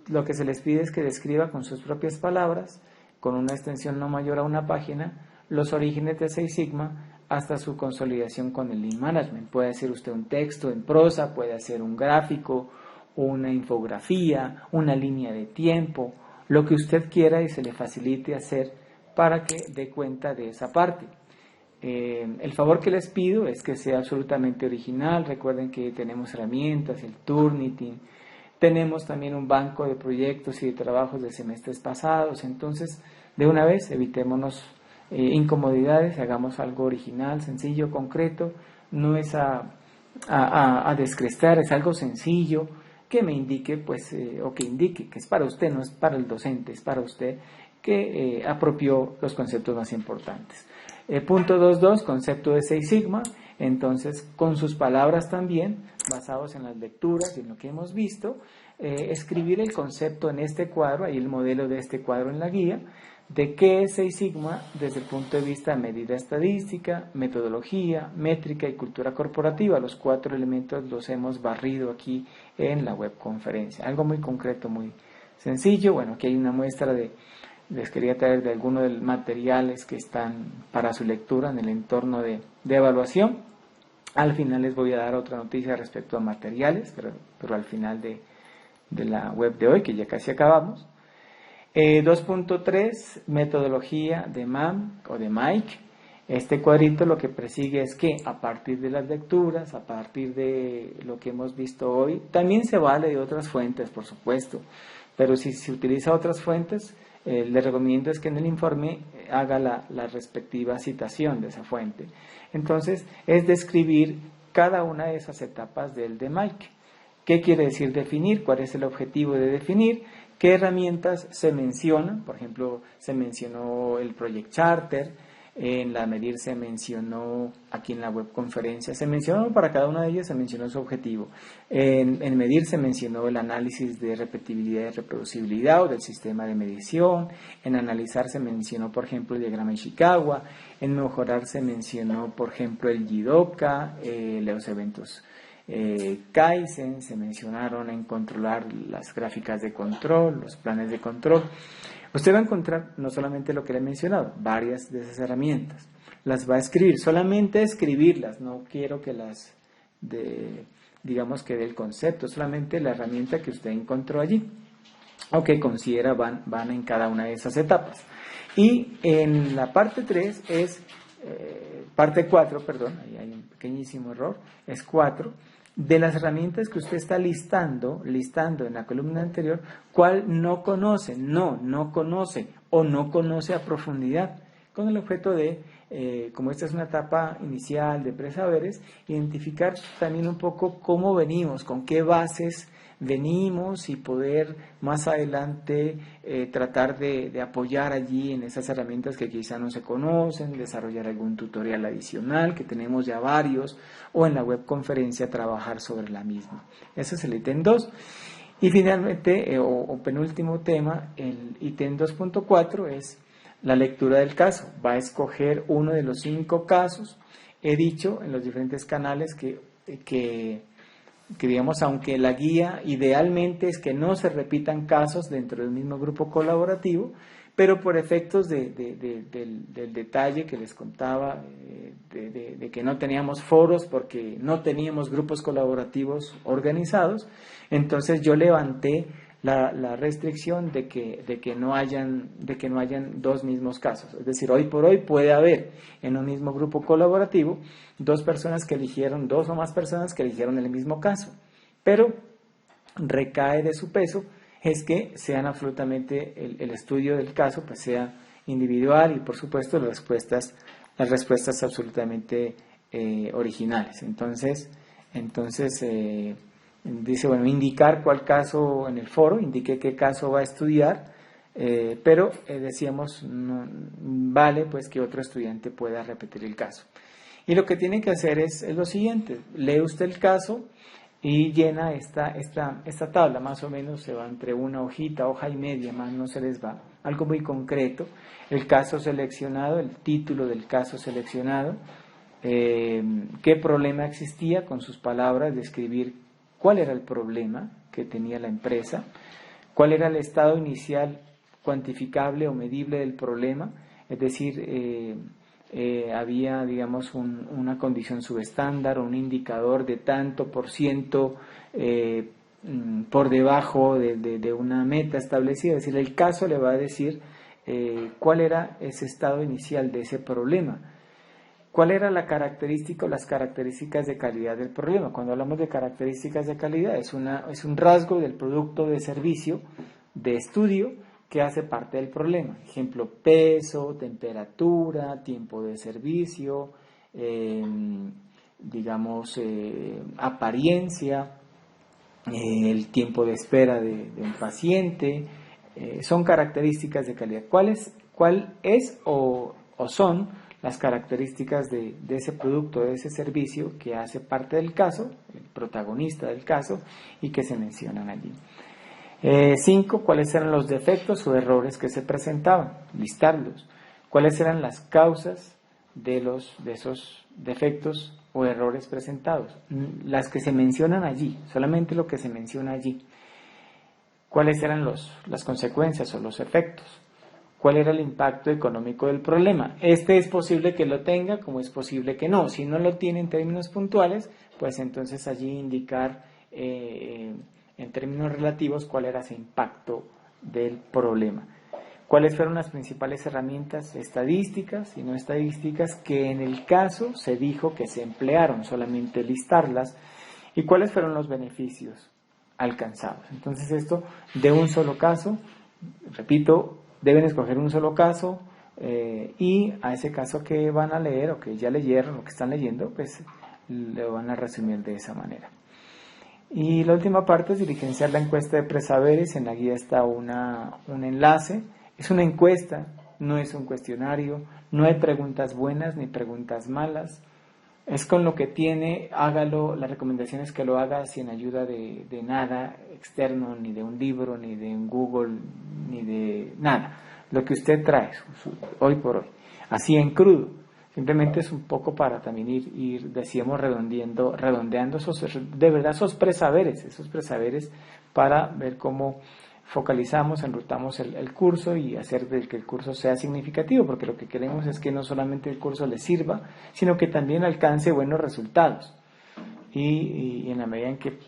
Lo que se les pide es que describa con sus propias palabras, con una extensión no mayor a una página, los orígenes de Six Sigma hasta su consolidación con el Lean Management. Puede hacer usted un texto en prosa, puede hacer un gráfico, una infografía, una línea de tiempo, lo que usted quiera y se le facilite hacer para que dé cuenta de esa parte. El favor que les pido es que sea absolutamente original. Recuerden que tenemos herramientas, el Turnitin, tenemos también un banco de proyectos y de trabajos de semestres pasados. Entonces, de una vez, evitémonos incomodidades, hagamos algo original, sencillo, concreto. No es a descrestar, es algo sencillo que me indique, pues, o que indique que es para usted, no es para el docente, es para usted que apropió los conceptos más importantes. Punto 2.2, concepto de Six Sigma. Entonces, con sus palabras también, basados en las lecturas y en lo que hemos visto, escribir el concepto en este cuadro, ahí el modelo de este cuadro en la guía, de qué es Six Sigma desde el punto de vista de medida estadística, metodología, métrica y cultura corporativa. Los 4 elementos los hemos barrido aquí en la webconferencia. Algo muy concreto, muy sencillo. Bueno, aquí hay una muestra les quería traer de algunos de los materiales que están para su lectura en el entorno de evaluación. Al final les voy a dar otra noticia respecto a materiales, pero al final de la web de hoy, que ya casi acabamos. 2.3, metodología de MAM o de Mike. Este cuadrito lo que persigue es que a partir de las lecturas, a partir de lo que hemos visto hoy, también se vale de otras fuentes, por supuesto, pero si se utiliza otras fuentes, le recomiendo es que en el informe haga la respectiva citación de esa fuente. Entonces, es describir cada una de esas etapas del de Mike. ¿Qué quiere decir definir? ¿Cuál es el objetivo de definir? ¿Qué herramientas se mencionan? Por ejemplo, se mencionó el Project Charter, en la Medir se mencionó, aquí en la webconferencia, se mencionó para cada una de ellas, se mencionó su objetivo. En Medir se mencionó el análisis de repetibilidad y reproducibilidad o del sistema de medición. En Analizar se mencionó, por ejemplo, el diagrama Ishikawa. En Mejorar se mencionó, por ejemplo, el Jidoka, los eventos Kaizen, se mencionaron en controlar las gráficas de control, los planes de control. Usted va a encontrar no solamente lo que le he mencionado, varias de esas herramientas. Las va a escribir, solamente escribirlas, no quiero que digamos que del concepto, solamente la herramienta que usted encontró allí o que considera van en cada una de esas etapas. Y en la parte 3 es, parte 4, perdón, ahí hay un pequeñísimo error, es 4, de las herramientas que usted está listando en la columna anterior, ¿cuál no conoce? No conoce o no conoce a profundidad, con el objeto de, como esta es una etapa inicial de presaberes, identificar también un poco cómo venimos, con qué bases venimos y poder más adelante tratar de apoyar allí en esas herramientas que quizá no se conocen, desarrollar algún tutorial adicional, que tenemos ya varios, o en la webconferencia trabajar sobre la misma. Ese es el ítem 2. Y finalmente, o penúltimo tema, el ítem 2.4 es la lectura del caso. Va a escoger uno de los 5 casos. He dicho en los diferentes canales que digamos, aunque la guía idealmente es que no se repitan casos dentro del mismo grupo colaborativo, pero por efectos del detalle que les contaba, de que no teníamos foros porque no teníamos grupos colaborativos organizados, entonces yo levanté la restricción de que no hayan 2 mismos casos. Es decir, hoy por hoy puede haber en un mismo grupo colaborativo 2 personas que eligieron, 2 o más personas que eligieron el mismo caso, pero recae de su peso es que sean absolutamente el estudio del caso pues sea individual y por supuesto las respuestas absolutamente originales. Entonces dice, bueno, indicar cuál caso en el foro, indique qué caso va a estudiar, pero decíamos, no, vale pues que otro estudiante pueda repetir el caso. Y lo que tiene que hacer es lo siguiente, lee usted el caso y llena esta tabla, más o menos se va entre una hoja y media, más no se les va, algo muy concreto, el caso seleccionado, el título del caso seleccionado, qué problema existía, con sus palabras, describir cuál era el problema que tenía la empresa, cuál era el estado inicial cuantificable o medible del problema, es decir, había, digamos, una condición subestándar o un indicador de tanto por ciento por debajo de una meta establecida. Es decir, el caso le va a decir cuál era ese estado inicial de ese problema. ¿Cuál era la característica o las características de calidad del problema? Cuando hablamos de características de calidad, es un rasgo del producto de servicio de estudio que hace parte del problema. Ejemplo, peso, temperatura, tiempo de servicio, digamos, apariencia, el tiempo de espera de un paciente, son características de calidad. ¿Cuál es o son las características de ese producto, de ese servicio que hace parte del caso, el protagonista del caso, y que se mencionan allí? 5. ¿Cuáles eran los defectos o errores que se presentaban? Listarlos. ¿Cuáles eran las causas de esos defectos o errores presentados? Las que se mencionan allí, solamente lo que se menciona allí. ¿Cuáles eran las consecuencias o los efectos? ¿Cuál era el impacto económico del problema? Este es posible que lo tenga, como es posible que no. Si no lo tiene en términos puntuales, pues entonces allí indicar en términos relativos cuál era ese impacto del problema. ¿Cuáles fueron las principales herramientas estadísticas y no estadísticas que en el caso se dijo que se emplearon? Solamente listarlas. ¿Y cuáles fueron los beneficios alcanzados? Entonces esto de un solo caso, repito, deben escoger un solo caso y a ese caso que van a leer o que ya leyeron o que están leyendo, pues lo van a resumir de esa manera. Y la última parte es diligenciar la encuesta de presaberes. En la guía está un enlace. Es una encuesta, no es un cuestionario, no hay preguntas buenas ni preguntas malas. Es con lo que tiene, hágalo. La recomendación es que lo haga sin ayuda de nada externo, ni de un libro, ni de un Google, ni de nada. Lo que usted trae hoy por hoy, así en crudo. Simplemente es un poco para también ir decíamos, redondeando de verdad esos presaberes para ver cómo focalizamos, enrutamos el curso y hacer de que el curso sea significativo, porque lo que queremos es que no solamente el curso le sirva, sino que también alcance buenos resultados. Y en la medida en que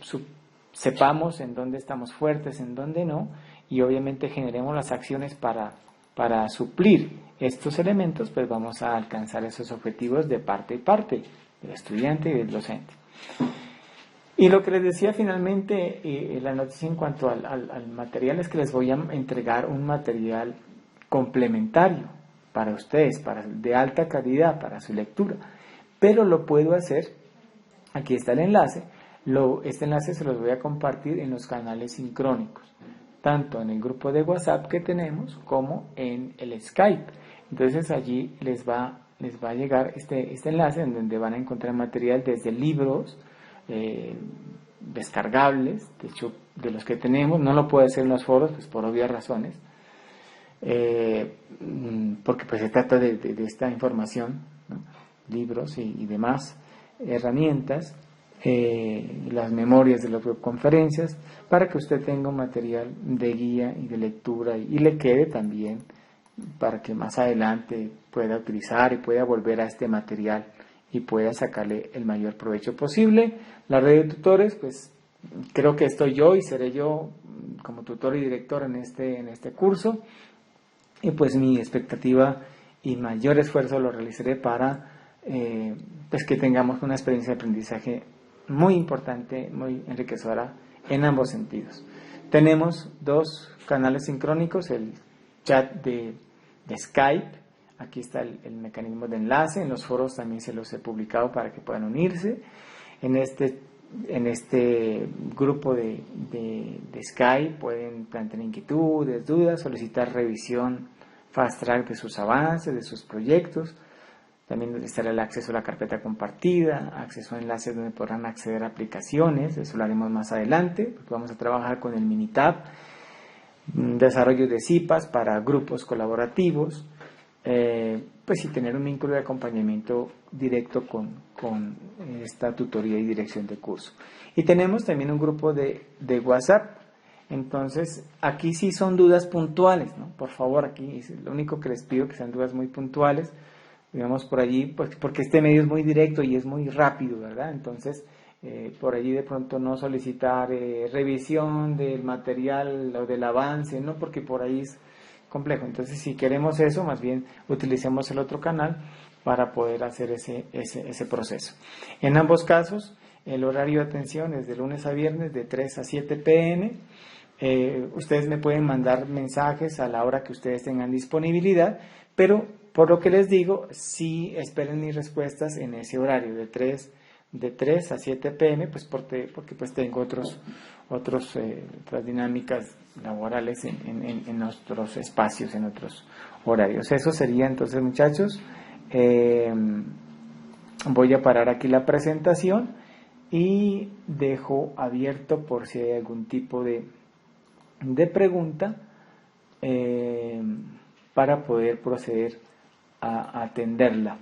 sepamos en dónde estamos fuertes, en dónde no, y obviamente generemos las acciones para suplir estos elementos, pues vamos a alcanzar esos objetivos de parte y parte, del estudiante y del docente. Y lo que les decía finalmente, la noticia en cuanto al material es que les voy a entregar un material complementario para ustedes, de alta calidad, para su lectura. Pero lo puedo hacer, aquí está el enlace, este enlace se los voy a compartir en los canales sincrónicos, tanto en el grupo de WhatsApp que tenemos como en el Skype. Entonces allí les va a llegar este enlace en donde van a encontrar material desde libros, descargables, de hecho de los que tenemos, no lo puedo hacer en los foros pues por obvias razones, porque pues se trata de esta información, ¿no? Libros y demás herramientas, las memorias de las webconferencias, para que usted tenga un material de guía y de lectura y le quede también para que más adelante pueda utilizar y pueda volver a este material y pueda sacarle el mayor provecho posible. La red de tutores, pues creo que estoy yo y seré yo como tutor y director en este curso, y pues mi expectativa y mayor esfuerzo lo realizaré para pues que tengamos una experiencia de aprendizaje muy importante, muy enriquecedora en ambos sentidos. Tenemos 2 canales sincrónicos, el chat de Skype. Aquí está el mecanismo de enlace. En los foros también se los he publicado para que puedan unirse. En este grupo de Skype pueden plantear inquietudes, dudas, solicitar revisión fast track de sus avances, de sus proyectos. También estará el acceso a la carpeta compartida, acceso a enlaces donde podrán acceder a aplicaciones. Eso lo haremos más adelante, porque vamos a trabajar con el Minitab, desarrollo de CIPAs para grupos colaborativos, pues sí tener un vínculo de acompañamiento directo con esta tutoría y dirección de curso. Y tenemos también un grupo de WhatsApp. Entonces, aquí sí son dudas puntuales, ¿no? Por favor, aquí es lo único que les pido, que sean dudas muy puntuales, digamos por allí, pues porque este medio es muy directo y es muy rápido, ¿verdad? Entonces, por allí de pronto no solicitar revisión del material o del avance, ¿no? Porque por ahí es complejo. Entonces, si queremos eso, más bien utilicemos el otro canal para poder hacer ese proceso. En ambos casos, el horario de atención es de lunes a viernes de 3 a 7 pm. Ustedes me pueden mandar mensajes a la hora que ustedes tengan disponibilidad, pero por lo que les digo, sí esperen mis respuestas en ese horario de 3 a 7 pm, pues porque pues tengo otras dinámicas laborales en nuestros espacios, en otros horarios. Eso sería entonces, muchachos. Voy a parar aquí la presentación y dejo abierto por si hay algún tipo de pregunta para poder proceder a atenderla.